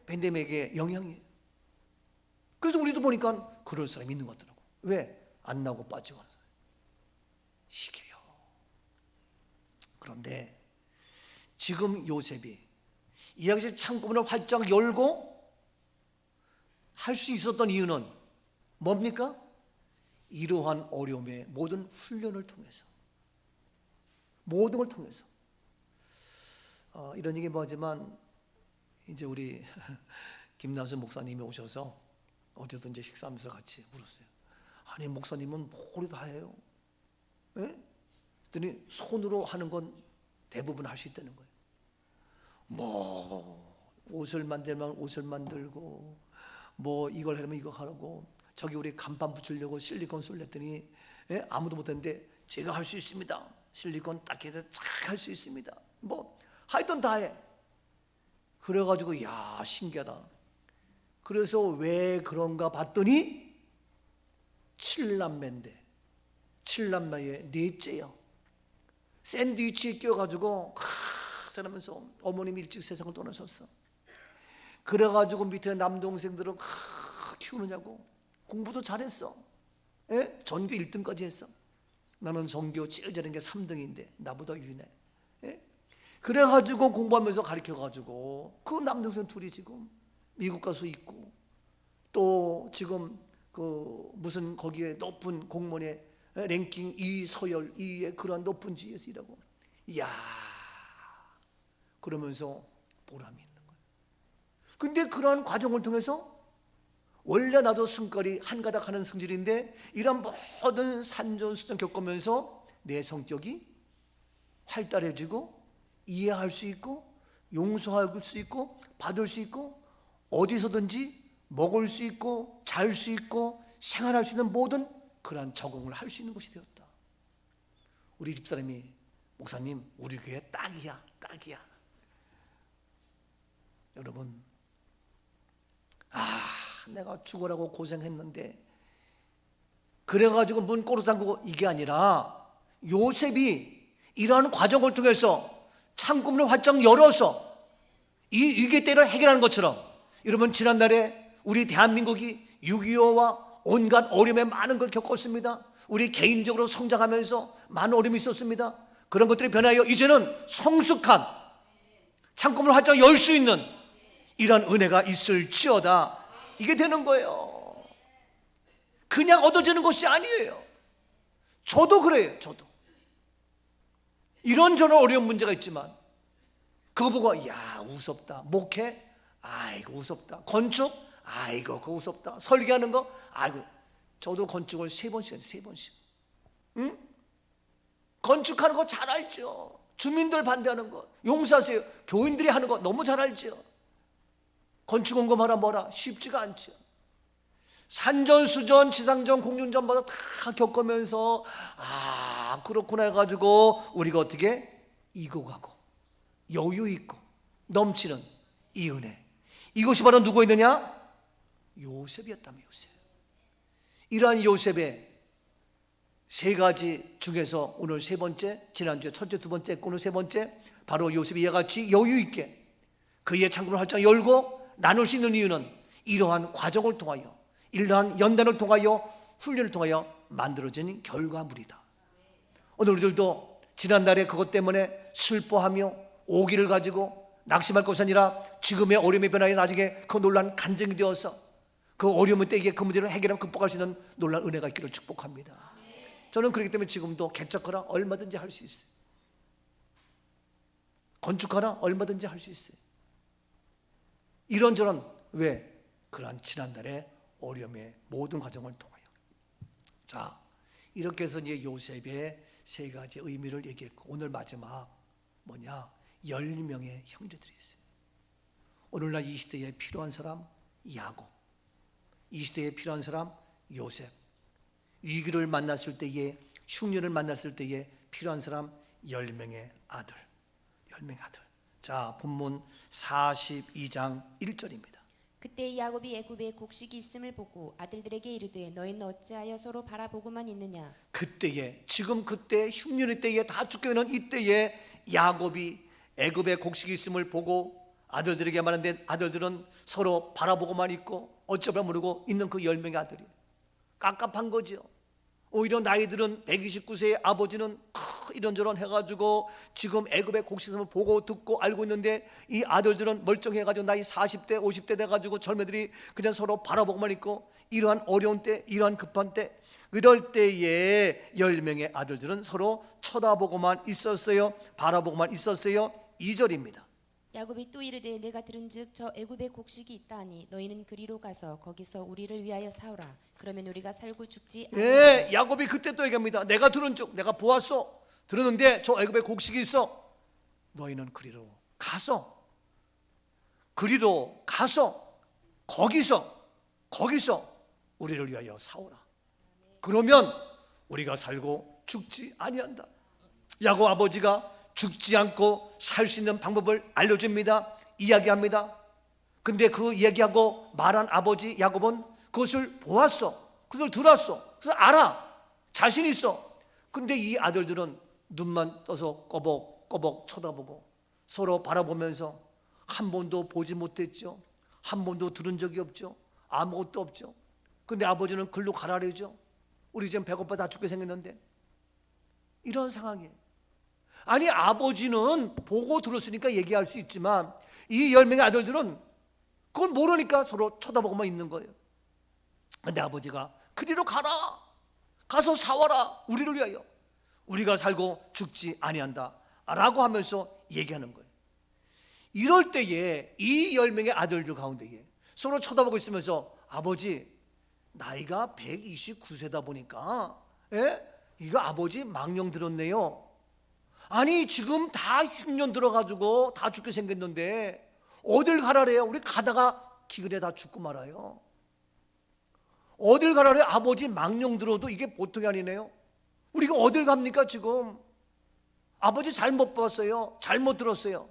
팬데믹의 영향이에요. 그래서 우리도 보니까 그럴 사람이 있는 것 같더라고. 왜? 안 나고 빠지고 하는 사람. 시계요. 그런데 지금 요셉이 이야기의 창고문을 활짝 열고 할 수 있었던 이유는 뭡니까? 이러한 어려움의 모든 훈련을 통해서, 모든 걸 통해서. 이런 얘기 뭐하지만 이제 우리 김남순 목사님이 오셔서 어제도 이제 식사하면서 같이 물었어요. 아니, 목사님은 뭐를 다 해요? 예? 그랬더니 손으로 하는 건 대부분 할 수 있다는 거예요. 뭐 옷을 만들면 옷을 만들고, 뭐 이걸 하려면 이거 하라고, 저기 우리 간판 붙이려고 실리콘 쏠렸더니 아무도 못했는데 제가 할 수 있습니다. 실리콘 딱 해서 쫙 할 수 있습니다. 뭐 하여튼 다 해. 그래가지고 야, 신기하다. 그래서 왜 그런가 봤더니 7남매인데 7남매의 넷째요. 샌드위치에 끼워가지고 살면서 어머님이 일찍 세상을 떠나셨어. 그래가지고 밑에 남동생들은 키우느냐고 공부도 잘했어. 전교 1등까지 했어. 나는 전교 제일 잘한 게 3등인데 나보다 유네. 그래가지고 공부하면서 가르쳐가지고 그 남동생 둘이 지금 미국 가서 있고, 또 지금 그 무슨 거기에 높은 공무원의 랭킹 2 서열 2의 그러한 높은 지위에서 일하고. 이야, 그러면서 보람이 있는 거예요. 근데 그러한 과정을 통해서 원래 나도 성깔이 한 가닥 하는 성질인데 이런 모든 산전수전 겪으면서 내 성격이 활달해지고 이해할 수 있고 용서할 수 있고 받을 수 있고 어디서든지 먹을 수 있고 잘 수 있고 생활할 수 있는 모든 그러한 적응을 할 수 있는 것이 되었다. 우리 집사람이 목사님, 우리 교회 딱이야, 딱이야. 여러분, 내가 죽으라고 고생했는데 그래가지고 문 꼬로 잠그고 이게 아니라 요셉이 이러한 과정을 통해서 창구문을 활짝 열어서 이 위기 때를 해결하는 것처럼, 여러분 지난날에 우리 대한민국이 6.25와 온갖 어려움에 많은 걸 겪었습니다. 우리 개인적으로 성장하면서 많은 어려움이 있었습니다. 그런 것들이 변하여 이제는 성숙한 창구문을 활짝 열 수 있는 이런 은혜가 있을지어다. 이게 되는 거예요. 그냥 얻어지는 것이 아니에요. 저도 그래요. 저도 이런저런 어려운 문제가 있지만 그거 보고 야, 우습다. 목회? 아이고 우습다. 건축? 아이고 그거 우습다. 설계하는 거? 아이고. 저도 건축을 3번씩 했어요. 3번씩. 응? 건축하는 거 잘 알죠. 주민들 반대하는 거 용서하세요. 교인들이 하는 거 너무 잘 알죠. 건축원금하라 뭐라 쉽지가 않죠. 산전수전 지상전 공중전마다 다 겪으면서 그렇구나 해가지고 우리가 어떻게 이고가고 여유 있고 넘치는 이 은혜, 이것이 바로 누구 있느냐? 요셉이었다며. 요셉. 이러한 요셉의 3가지 중에서 오늘 3번째, 지난주에 첫째, 2번째, 오늘 3번째, 바로 요셉이 이와 같이 여유 있게 그의 창문을 활짝 열고 나눌 수 있는 이유는 이러한 과정을 통하여 이러한 연단을 통하여 훈련을 통하여 만들어진 결과물이다. 오늘 우리들도 지난날에 그것 때문에 슬퍼하며 오기를 가지고 낙심할 것이 아니라 지금의 어려움의 변화에 나중에 그 놀라운 간증이 되어서 그 어려움의 때에 그 문제를 해결하고 극복할 수 있는 놀라운 은혜가 있기를 축복합니다. 저는 그렇기 때문에 지금도 개척하라 얼마든지 할 수 있어요. 건축하라 얼마든지 할 수 있어요. 이런저런 왜? 그러한 지난날의 어려움의 모든 과정을 통하여. 자, 이렇게 해서 이제 요셉의 세 가지 의미를 얘기했고, 오늘 마지막 뭐냐? 10명의 형제들이 있어요. 오늘날 이 시대에 필요한 사람 야곱, 이 시대에 필요한 사람 요셉, 위기를 만났을 때에, 흉년을 만났을 때에 필요한 사람 10명의 아들. 10명의 아들. 자, 본문 42장 1절입니다. 그때 야곱이 애굽에 곡식이 있음을 보고 아들들에게 이르되 너희는 어찌하여 서로 바라보고만 있느냐. 그때에, 지금 그때 흉년의 때에 다 죽게 되는 이때에 야곱이 애굽에 곡식이 있음을 보고 아들들에게 말하는데, 아들들은 서로 바라보고만 있고 어쩌면 모르고 있는 그 10명의 아들이 깝깝한 거죠. 오히려 나이들은 129세의 아버지는 이런저런 해가지고 지금 애굽의 곡식을 보고 듣고 알고 있는데, 이 아들들은 멀쩡해가지고 나이 40대 50대 돼가지고 젊은이들이 그냥 서로 바라보고만 있고, 이러한 어려운 때, 이러한 급한 때, 이럴 때에 10명의 아들들은 서로 쳐다보고만 있었어요. 바라보고만 있었어요. 2절입니다. 야곱이 또 이르되 내가 들은즉 저 애굽에 곡식이 있다 하니 너희는 그리로 가서 거기서 우리를 위하여 사오라. 그러면 우리가 살고 죽지 예, 야곱이 그때 또 얘기합니다. 내가 들은즉, 내가 보았어, 들었는데 저 애굽에 곡식이 있어. 너희는 그리로 가서 거기서 우리를 위하여 사오라. 그러면 우리가 살고 죽지 아니한다. 야곱 아버지가 죽지 않고 살 수 있는 방법을 알려줍니다. 이야기합니다. 근데 그 얘기하고 말한 아버지 야곱은 그것을 보았어, 그것을 들었어, 그래서 알아, 자신 있어. 근데 이 아들들은 눈만 떠서 꼬벅꼬벅 쳐다보고 서로 바라보면서 한 번도 보지 못했죠. 한 번도 들은 적이 없죠. 아무것도 없죠. 근데 아버지는 글로 가라래죠. 우리 지금 배고파 다 죽게 생겼는데. 이런 상황이에요. 아니, 아버지는 보고 들었으니까 얘기할 수 있지만 이 10명의 아들들은 그걸 모르니까 서로 쳐다보고만 있는 거예요. 근데 아버지가 그리로 가라, 가서 사와라, 우리를 위하여, 우리가 살고 죽지 아니한다 라고 하면서 얘기하는 거예요. 이럴 때에 이 10명의 아들들 가운데에 서로 쳐다보고 있으면서, 아버지 나이가 129세다 보니까 이거 아버지 망령 들었네요. 아니 지금 다 흉년 들어가지고 다 죽게 생겼는데 어딜 가라래요? 우리 가다가 기근에 다 죽고 말아요. 어딜 가라래요? 아버지 망령 들어도 이게 보통이 아니네요. 우리가 어딜 갑니까 지금? 아버지 잘못 봤어요, 잘못 들었어요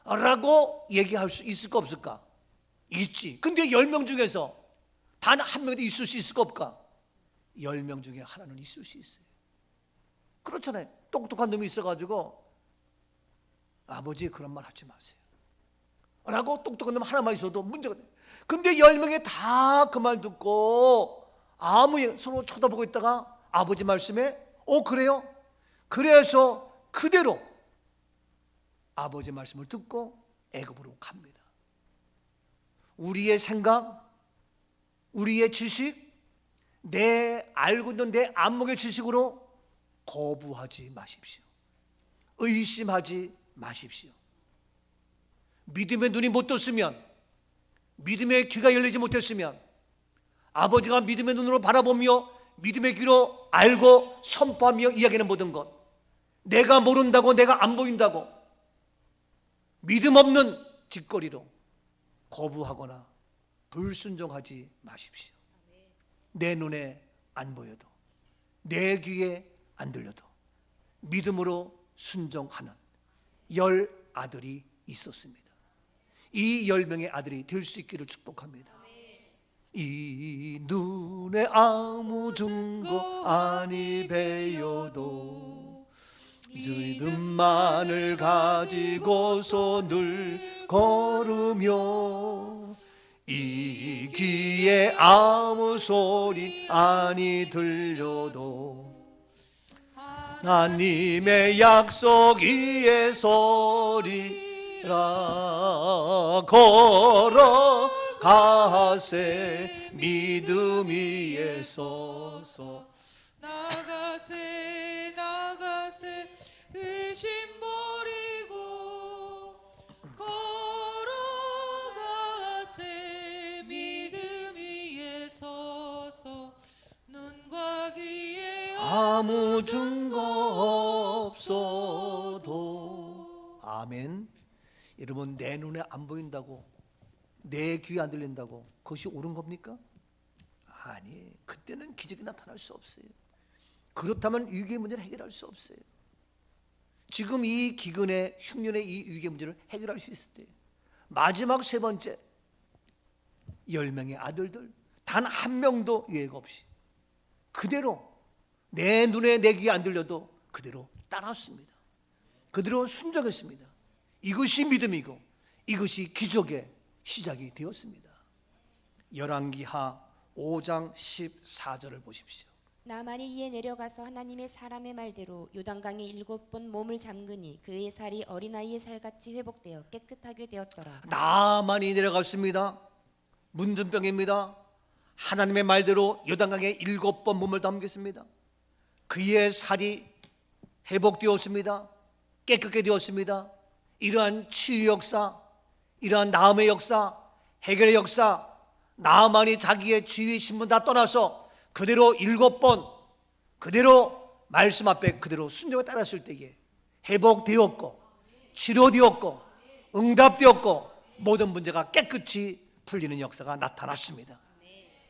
라고 얘기할 수 있을까 없을까? 있지. 근데 10명 중에서 단 한 명도 있을 수 있을까 없을까? 10명 중에 하나는 있을 수 있어요. 그렇잖아요. 똑똑한 놈이 있어가지고 아버지 그런 말 하지 마세요 라고 똑똑한 놈 하나만 있어도 문제가 돼요. 근데 10명이 다 그 말 듣고 아무 서로 쳐다보고 있다가 아버지 말씀에 그래요? 그래서 그대로 아버지 말씀을 듣고 애굽으로 갑니다. 우리의 생각, 우리의 지식, 내 알고 있는 내 안목의 지식으로 거부하지 마십시오. 의심하지 마십시오. 믿음의 눈이 못 떴으면, 믿음의 귀가 열리지 못했으면, 아버지가 믿음의 눈으로 바라보며 믿음의 귀로 알고 선포하며 이야기하는 모든 것, 내가 모른다고, 내가 안 보인다고 믿음 없는 짓거리로 거부하거나 불순종하지 마십시오. 내 눈에 안 보여도, 내 귀에 안 들려도 믿음으로 순종하는 10 아들이 있었습니다. 이 10명의 아들이 될 수 있기를 축복합니다. 이 눈에 아무 증거 아니 배여도 믿음만을 가지고서 늘 걸으며 이 귀에 아무 소리 아니 들려도 하나님의 약속 위에 서리라. 걸어가세 믿음 위에 서서 나가세 나가세 의심 버리고 걸어가세 믿음 위에 서서 눈과 귀에 아무 증거 없어도. 아멘. 여러분, 내 눈에 안 보인다고, 내 귀에 안 들린다고 그것이 옳은 겁니까? 아니, 그때는 기적이 나타날 수 없어요. 그렇다면 위기의 문제를 해결할 수 없어요. 지금 이 기근의 흉년의 이 위기의 문제를 해결할 수 있을 때, 마지막 세 번째, 10명의 아들들 단 한 명도 예외가 없이 그대로 내 눈에 내 귀에 안 들려도 그대로 따랐습니다. 그대로 순종했습니다. 이것이 믿음이고 이것이 기적의 시작이 되었습니다. 열왕기하 5장 14절을 보십시오. 나만이 이에 내려가서 하나님의 사람의 말대로 요단강에 7번 몸을 잠그니 그의 살이 어린아이의 살같이 회복되어 깨끗하게 되었더라. 나만이 내려갔습니다. 문둥병입니다. 하나님의 말대로 요단강에 7번 몸을 담겼습니다. 그의 살이 회복되었습니다. 깨끗게 되었습니다. 이러한 치유 역사, 이러한 나음의 역사, 해결의 역사, 나만이 자기의 지위 신분 다 떠나서 그대로 7번 그대로 말씀 앞에 그대로 순종에 따랐을 때에 회복되었고 치료되었고 응답되었고 모든 문제가 깨끗이 풀리는 역사가 나타났습니다.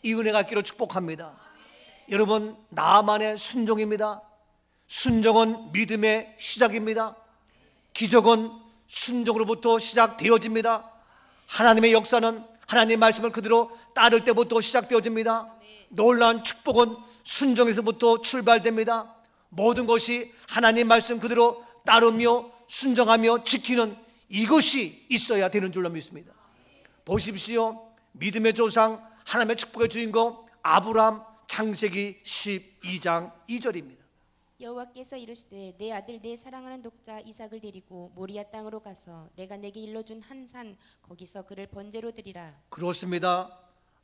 이 은혜가 있기를 축복합니다. 여러분, 나만의 순종입니다. 순종은 믿음의 시작입니다. 기적은 순종으로부터 시작되어집니다. 하나님의 역사는 하나님의 말씀을 그대로 따를 때부터 시작되어집니다. 놀라운 축복은 순종에서부터 출발됩니다. 모든 것이 하나님 말씀 그대로 따르며 순종하며 지키는 이것이 있어야 되는 줄로 믿습니다. 보십시오. 믿음의 조상 하나님의 축복의 주인공 아브라함, 창세기 12장 2절입니다. 여호와께서 이르시되 내 아들 내 사랑하는 독자 이삭을 데리고 모리아 땅으로 가서 내가 내게 일러준 한 산 거기서 그를 번제로 드리라. 그렇습니다.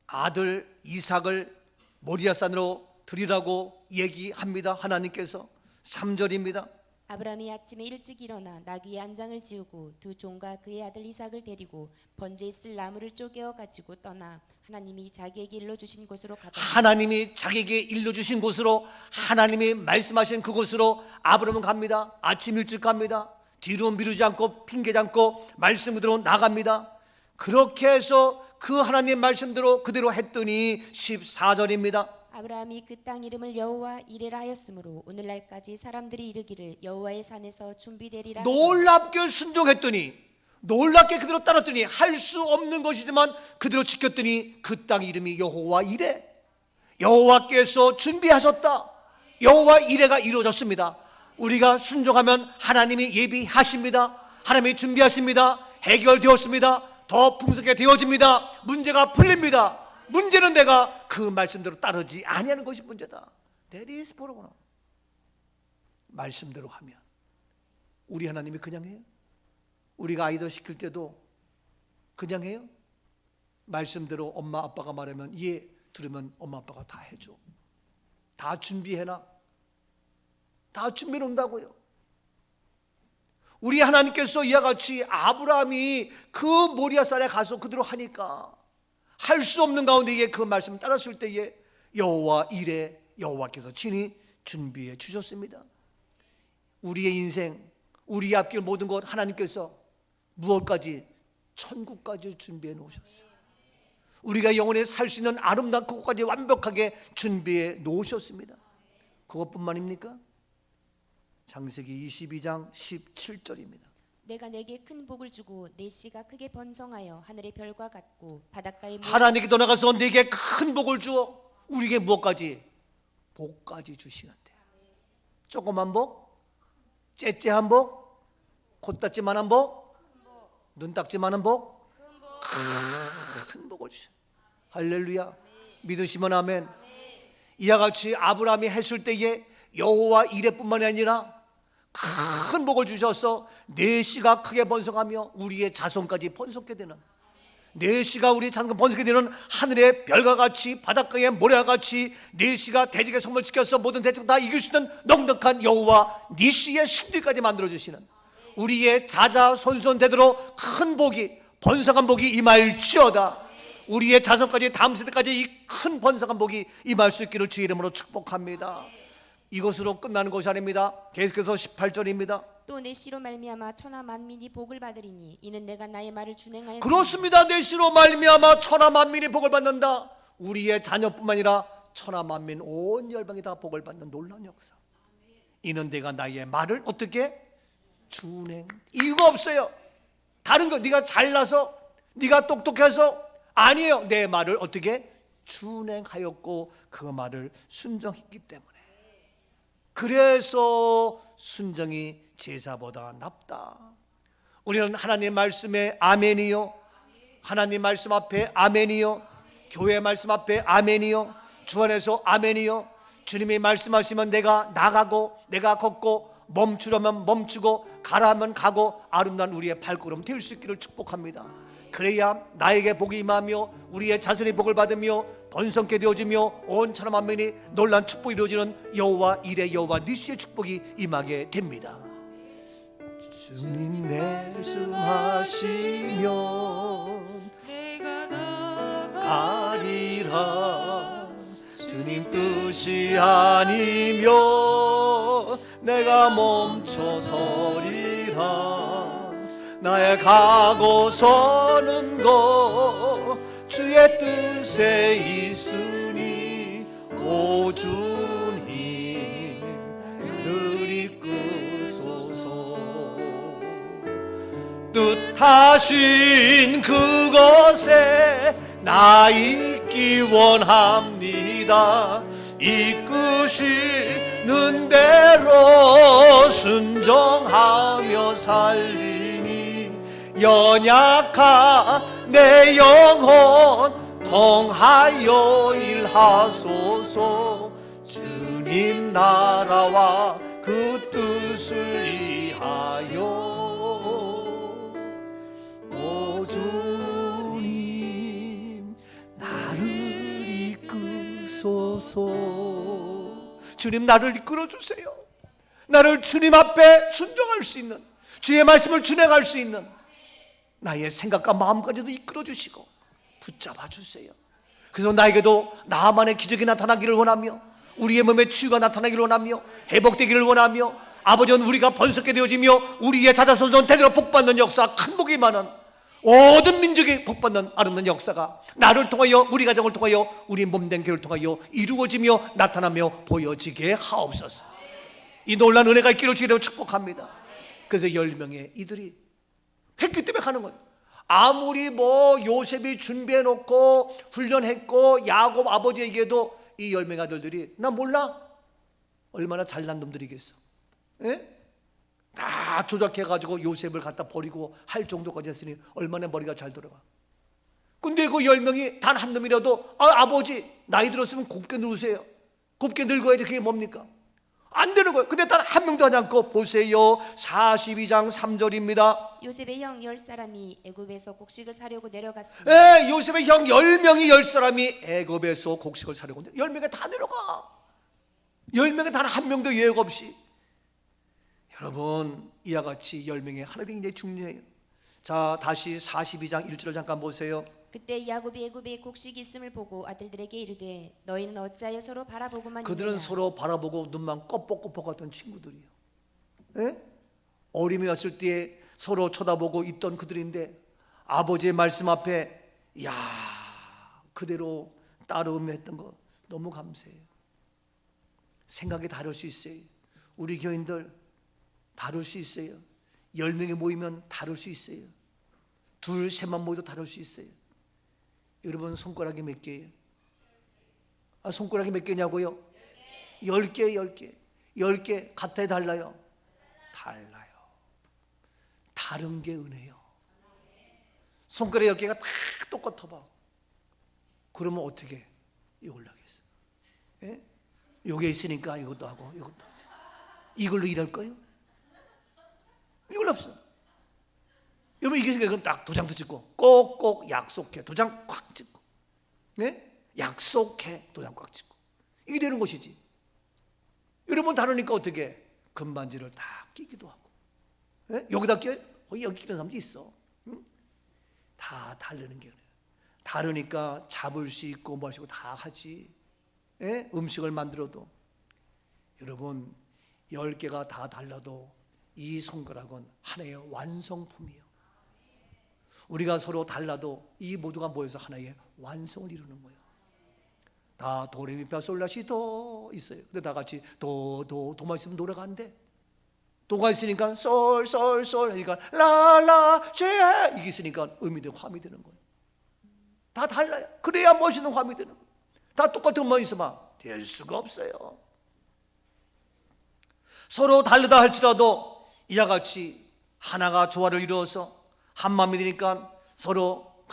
아들 이삭을 모리아산으로 드리라고 얘기합니다. 하나님께서 3절입니다. 아브라함이 아침에 일찍 일어나 나귀의 안장을 지우고 두 종과 그의 아들 이삭을 데리고 번제에 쓸 나무를 쪼개어 가지고 떠나 하나님이 자기에게 일러주신 곳으로 가더라. 하나님이 자기에게 일러주신 곳으로, 하나님이 말씀하신 그곳으로 아브라함은 갑니다. 아침 일찍 갑니다. 뒤로 미루지 않고 핑계지 않고 말씀 그대로 나갑니다. 그렇게 해서 그 하나님의 말씀대로 그대로 했더니 14절입니다. 아브라함이 그 땅 이름을 여호와 이레라 하였으므로 오늘날까지 사람들이 이르기를 여호와의 산에서 준비되리라. 놀랍게 순종했더니, 놀랍게 그대로 따랐더니, 할 수 없는 것이지만 그대로 지켰더니 그 땅 이름이 여호와 이레, 여호와께서 준비하셨다. 여호와 이레가 이루어졌습니다. 우리가 순종하면 하나님이 예비하십니다. 하나님이 준비하십니다. 해결되었습니다. 더 풍성하게 되어집니다. 문제가 풀립니다. 문제는 내가 그 말씀대로 따르지 아니하는 것이 문제다. That is problem. 말씀대로 하면 우리 하나님이 그냥 해요? 우리가 아이들 시킬 때도 그냥 해요? 말씀대로 엄마 아빠가 말하면 예 들으면 엄마 아빠가 다 해줘. 다 준비해놔. 다 준비해 놓는다고요. 우리 하나님께서 이와 같이 아브라함이 그 모리아산에 가서 그대로 하니까 할 수 없는 가운데 그 말씀을 따랐을 때에 여호와 이레, 여호와께서 친히 준비해 주셨습니다. 우리의 인생, 우리의 앞길 모든 것 하나님께서 무엇까지? 천국까지 준비해 놓으셨어요. 우리가 영원히 살 수 있는 아름다운 그곳까지 완벽하게 준비해 놓으셨습니다. 그것뿐만입니까? 창세기 22장 17절입니다. 내가 내게 큰 복을 주고 내 씨가 크게 번성하여 하늘의 별과 같고 바닷가의 물. 하나님께 떠나가서 내게 큰 복을 주어 우리에게 무엇까지? 복까지 주시는데, 조그만 복, 째째한 복, 콧딱지만한 복, 눈딱지만한 복, 큰 복을 것이. 할렐루야. 믿으시면 아멘. 이와 같이 아브라함이 했을 때에 여호와 이레뿐만이 아니라 큰 복을 주셔서 내 씨가 크게 번성하며 우리의 자손까지 번성케 되는, 내 씨가 우리 자손 번성케 되는 하늘의 별과 같이 바닷가의 모래와 같이 내 씨가 대적의 성을 지켜서 모든 대적 다 이길 수 있는 넉넉한 여호와 니시의 신들까지 만들어주시는 우리의 자자손손 되도록 큰 복이, 번성한 복이 임할지어다. 우리의 자손까지 다음 세대까지 이 큰 번성한 복이 임할 수 있기를 주의 이름으로 축복합니다. 이것으로 끝나는 것이 아닙니다. 계속해서 18절입니다. 또 내 씨로 말미암아 천하 만민이 복을 받으리니 이는 내가 나의 말을 준행하였으니. 그렇습니다. 내 씨로 말미암아 천하 만민이 복을 받는다. 우리의 자녀뿐만 아니라 천하 만민 온 열방이 다 복을 받는 놀라운 역사. 이는 내가 나의 말을 어떻게 준행. 이유가 없어요. 다른 거 네가 잘나서 네가 똑똑해서 아니에요. 내 말을 어떻게 준행하였고 그 말을 순종했기 때문에. 그래서 순종이 제사보다 낫다. 우리는 하나님 말씀에 아멘이요, 하나님 말씀 앞에 아멘이요, 교회 말씀 앞에 아멘이요, 주 안에서 아멘이요. 주님이 말씀하시면 내가 나가고, 내가 걷고, 멈추려면 멈추고, 가라면 가고, 아름다운 우리의 발걸음 될 수 있기를 축복합니다. 그래야 나에게 복이 임하며 우리의 자손이 복을 받으며 번성케 되어지며 온 천하 만민이 놀란 축복이 이루어지는 여호와 이레 여호와 니시의 축복이 임하게 됩니다. 주님 말씀하시면 내가 가리라. 주님 뜻이 아니면 내가 멈춰서리라. 나의 가고 서는 것 주의 뜻에 있으니 오 주님 나를 이끄소서. 뜻하신 그것에 나 있기 원합니다. 이끄시는 대로 순종하며 살리니 연약한 내 영혼 통하여 일하소서. 주님 나라와 그 뜻을 위하여 오 주님 나를 이끄소서. 주님 나를 이끌어 주세요. 나를 주님 앞에 순종할 수 있는, 주의 말씀을 준행할 수 있는 나의 생각과 마음까지도 이끌어 주시고 붙잡아 주세요. 그래서 나에게도 나만의 기적이 나타나기를 원하며 우리의 몸에 치유가 나타나기를 원하며 회복되기를 원하며 아버지는 우리가 번성케 되어지며 우리의 자자손손 대대로 복받는 역사, 큰 복이 많은 모든 민족이 복받는 아름다운 역사가 나를 통하여 우리 가정을 통하여 우리 몸된 교회를 통하여 이루어지며 나타나며 보여지게 하옵소서. 이 놀라운 은혜가 있기를 주기로 축복합니다. 그래서 10명의 이들이 했기 때문에 가는 거예요. 아무리 뭐 요셉이 준비해놓고 훈련했고 야곱 아버지에게도 이 10명의 아들들이 나 몰라? 얼마나 잘난 놈들이겠어. 예? 다 조작해가지고 요셉을 갖다 버리고 할 정도까지 했으니 얼마나 머리가 잘 돌아가. 근데 그 10명이 단 한 놈이라도 아버지 나이 들었으면 곱게 늙으세요. 곱게 늙어야지. 그게 뭡니까? 안 되는 거예요. 근데 단 한 명도 하지 않고 보세요. 42장 3절입니다. 요셉의 형 10사람이 애굽에서 곡식을 사려고 내려갔으니. 예, 요셉의 형 10명이 10사람이 애굽에서 곡식을 사려고 10명이 다 내려가. 10명에 단 한 명도 예외 없이. 여러분 이와 같이 10명의 하나님이 굉장히 중요해요. 자 다시 42장 1절을 잠깐 보세요. 그때 야곱이 애굽에 곡식이 있음을 보고 아들들에게 이르되 너희는 어찌하여 서로 바라보고만 그들은 있느냐? 서로 바라보고 눈만 껌뻑껌뻑 같은 친구들이에요. 예? 어림이 왔을 때 서로 쳐다보고 있던 그들인데 아버지의 말씀 앞에 야 그대로 따르면했던 거 너무 감사해요. 생각이 다를 수 있어요. 우리 교인들 다를 수 있어요. 10명이 모이면 다를 수 있어요. 둘, 셋만 모여도 다를 수 있어요. 여러분 손가락이 몇 개예요? 손가락이 몇 개냐고요? 10개, 10개. 10개 같아 달라요? 달라요. 다른 게 은혜요. 손가락 10개가 다 똑같아 봐. 그러면 어떻게 이걸로 하겠어? 예? 요게 있으니까 이것도 하고 이것도 하지. 이걸로 일할 거예요? 이걸 없어. 여러분 이게 있으니까 그럼 딱 도장도 찍고 꼭꼭 약속해 도장 꽉 찍고, 네? 약속해 도장 꽉 찍고, 이게 되는 것이지. 여러분 다르니까 어떻게 금반지를 다 끼기도 하고, 예? 여기다 끼 여기 끼는 사람도 있어. 응? 다 다르는 게 다르니까 잡을 수 있고 뭐 할 수 있고 다 하지. 예? 음식을 만들어도 여러분 10개가 다 달라도 이 손가락은 하나의 완성품이에요. 우리가 서로 달라도 이 모두가 모여서 하나의 완성을 이루는 거예요. 다 도레미파솔라시도 있어요. 근데 다 같이 도만 있으면 노래가 안 돼. 도가 있으니까 솔솔솔 하니까 라라 쉐 이게 있으니까 음이 되고 화음이 되는 거예요. 다 달라요. 그래야 멋있는 화음이 되는 거예요. 다 똑같은 것만 있으면 될 수가 없어요. 서로 다르다 할지라도 이와 같이 하나가 조화를 이루어서 한 마음이 되니까 서로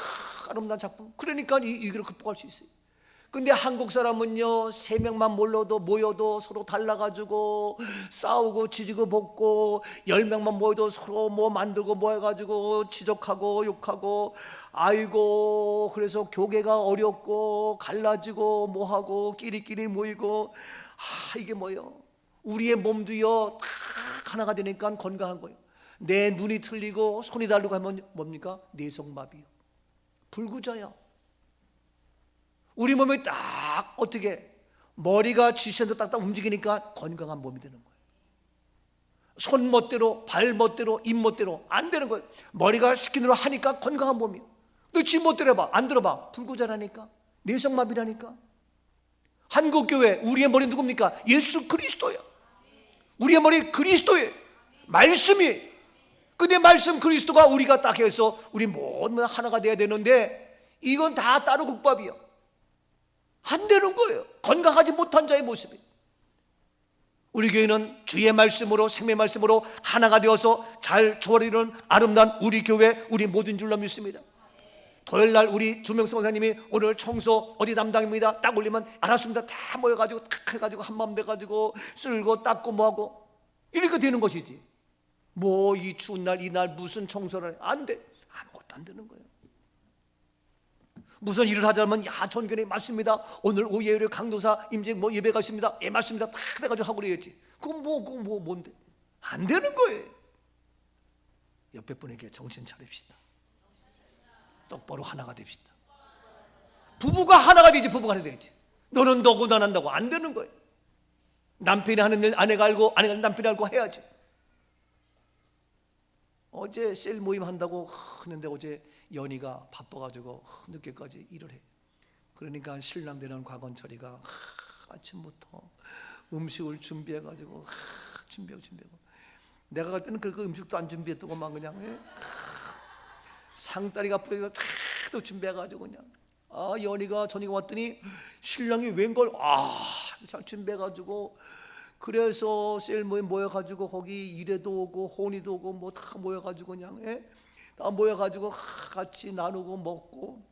아름다운 작품, 그러니까 이 위기를 극복할 수 있어요. 근데 한국 사람은요 3명만 모여도 서로 달라가지고 싸우고 지지고 볶고, 10명만 모여도 서로 뭐 만들고 뭐 해가지고 지적하고 욕하고, 아이고 그래서 교계가 어렵고 갈라지고 뭐하고 끼리끼리 모이고. 이게 뭐예요? 우리의 몸도요 다 하나가 되니까 건강한 거예요. 내 눈이 틀리고 손이 다르고 하면 뭡니까? 뇌성마비요, 불구자야. 우리 몸이 딱 어떻게 머리가 지시한대로 딱딱 움직이니까 건강한 몸이 되는 거예요. 손 멋대로 발 멋대로 입 멋대로 안 되는 거예요. 머리가 시키는 대로 하니까 건강한 몸이에요. 너 지 멋대로 해봐, 안 들어봐, 불구자라니까, 뇌성마비라니까. 한국교회 우리의 머리 누굽니까? 예수 그리스도야. 우리의 머리 그리스도예요. 말씀이. 근데 말씀 그리스도가 우리가 딱 해서 우리 모두 하나가 돼야 되는데 이건 다 따로 국밥이야. 안 되는 거예요. 건강하지 못한 자의 모습이. 우리 교회는 주의 말씀으로, 생명의 말씀으로 하나가 되어서 잘 조화를 아름다운 우리 교회, 우리 모든 줄로 믿습니다. 토요일날 우리 주명수 원사님이 오늘 청소 어디 담당입니다 딱 올리면 알았습니다 다 모여가지고 탁 해가지고 한마음 돼가지고 쓸고 닦고 뭐하고 이렇게 되는 것이지. 뭐 이 추운 날 이날 무슨 청소를 해? 안 돼. 아무것도 안 되는 거예요. 무슨 일을 하자면 존경이 맞습니다. 오늘 오후에 우리 강도사 임직 뭐 예배가 있습니다. 예 맞습니다. 탁 해가지고 하고 그래야지. 그건 뭔데? 안 되는 거예요. 옆에 분에게 정신 차립시다. 똑바로 하나가 됩시다. 부부가 하나가 되지. 부부가 하나 되지. 너는 너고 나는 너고 안 되는 거예요. 남편이 하는 일 아내가 알고, 아내가 남편이 알고 해야지. 어제 셀 모임 한다고 했는데 어제 연희가 바빠가지고 늦게까지 일을 해. 그러니까 신랑 되는 곽원철이가 아침부터 음식을 준비해가지고 준비하고 내가 갈 때는 그 음식도 안 준비했다고 막 그냥 상다리가 부러져서 또 준비해가지고 그냥 연희가 저녁에 왔더니 신랑이 웬걸 잘 준비해가지고, 그래서 셀 모임 모여가지고 거기 일에도 오고 혼이도 오고 뭐 다 모여가지고 그냥 다 모여가지고 같이 나누고 먹고,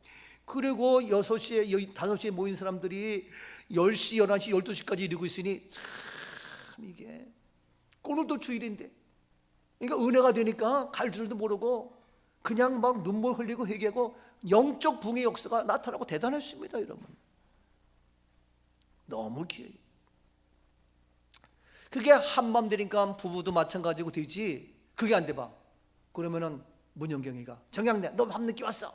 그리고 6시에 5시에 모인 사람들이 10시 11시 12시까지 이러고 있으니 참 이게 오늘도 주일인데, 그러니까 은혜가 되니까 갈 줄도 모르고 그냥 막 눈물 흘리고 회개하고 영적 붕의 역사가 나타나고 대단했습니다. 여러분 너무 귀해요. 그게 한맘 되니까 부부도 마찬가지고 되지. 그게 안 돼 봐. 그러면은 문영경이가 정양래 너 밤늦게 왔어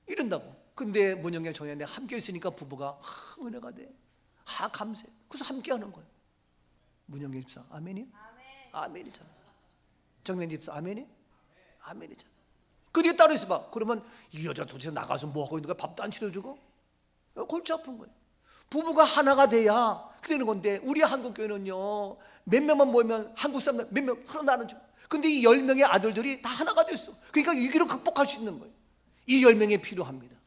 이런다고. 근데 문영경 정양래 함께 있으니까 부부가 은혜가 돼. 감사해. 그래서 함께 하는 거예요. 문영경 집사 아멘이요? 아멘이잖아. 정양 집사 아멘이? 아멘이잖아. 그 뒤에 따로 있어봐. 그러면 이 여자 도대체 나가서 뭐 하고 있는 거야? 밥도 안 치러주고 골치 아픈 거예요. 부부가 하나가 돼야 되는 건데, 우리 한국 교회는요 몇 명만 모이면 한국 사람들 몇 명 서로 나누죠. 근데 이 10명의 아들들이 다 하나가 됐어. 그러니까 위기를 극복할 수 있는 거예요. 이 10명이 필요합니다.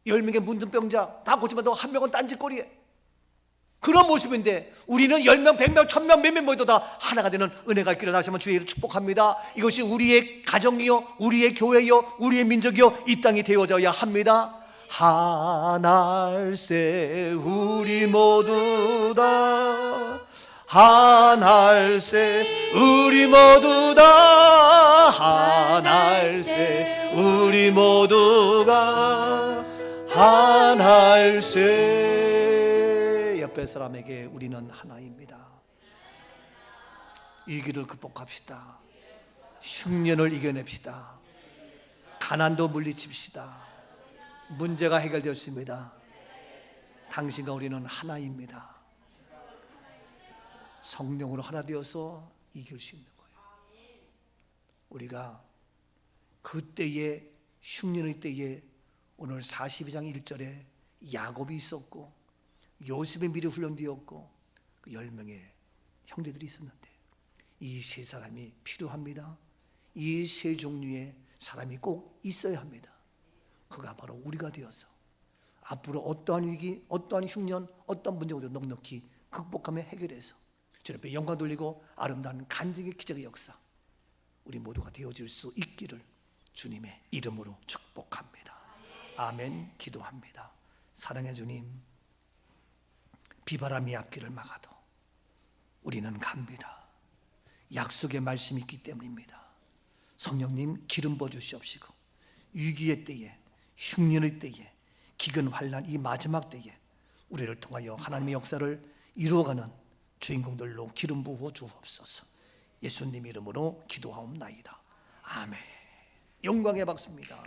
10명의 문둥병자 다 고치면 한 명은 딴짓거리에. 그런 모습인데 우리는 10명, 100명, 1000명, 몇명 모여도 다 하나가 되는 은혜가 있기를 다시 한번 주의 이름으로 축복합니다. 이것이 우리의 가정이요, 우리의 교회요, 우리의 민족이요, 이 땅이 되어져야 합니다. 하날새 우리 모두 다, 하날새 우리 모두 다, 하날새 우리 모두가 하날새. 옆에 사람에게 우리는 하나입니다. 위기를 극복합시다. 흉년을 이겨냅시다. 가난도 물리칩시다. 문제가 해결되었습니다. 당신과 우리는 하나입니다. 성령으로 하나 되어서 이길 수 있는 거예요. 우리가 그때의 흉년의 때에 오늘 42장 1절에 야곱이 있었고 요셉이 미리 훈련되었고 그 10명의 형제들이 있었는데 이 세 사람이 필요합니다. 이 세 종류의 사람이 꼭 있어야 합니다. 그가 바로 우리가 되어서 앞으로 어떠한 위기, 어떠한 흉년, 어떤 문제도 넉넉히 극복하며 해결해서 주님 앞에 영광 돌리고 아름다운 간증의 기적의 역사 우리 모두가 되어질 수 있기를 주님의 이름으로 축복합니다. 아멘. 기도합니다. 사랑의 주님, 비바람이 앞길을 막아도 우리는 갑니다. 약속의 말씀이 있기 때문입니다. 성령님 기름 부어 주시옵시고 위기의 때에, 흉년의 때에, 기근 환난 이 마지막 때에 우리를 통하여 하나님의 역사를 이루어가는 주인공들로 기름 부어 주옵소서. 예수님 이름으로 기도하옵나이다. 아멘. 영광의 박수입니다.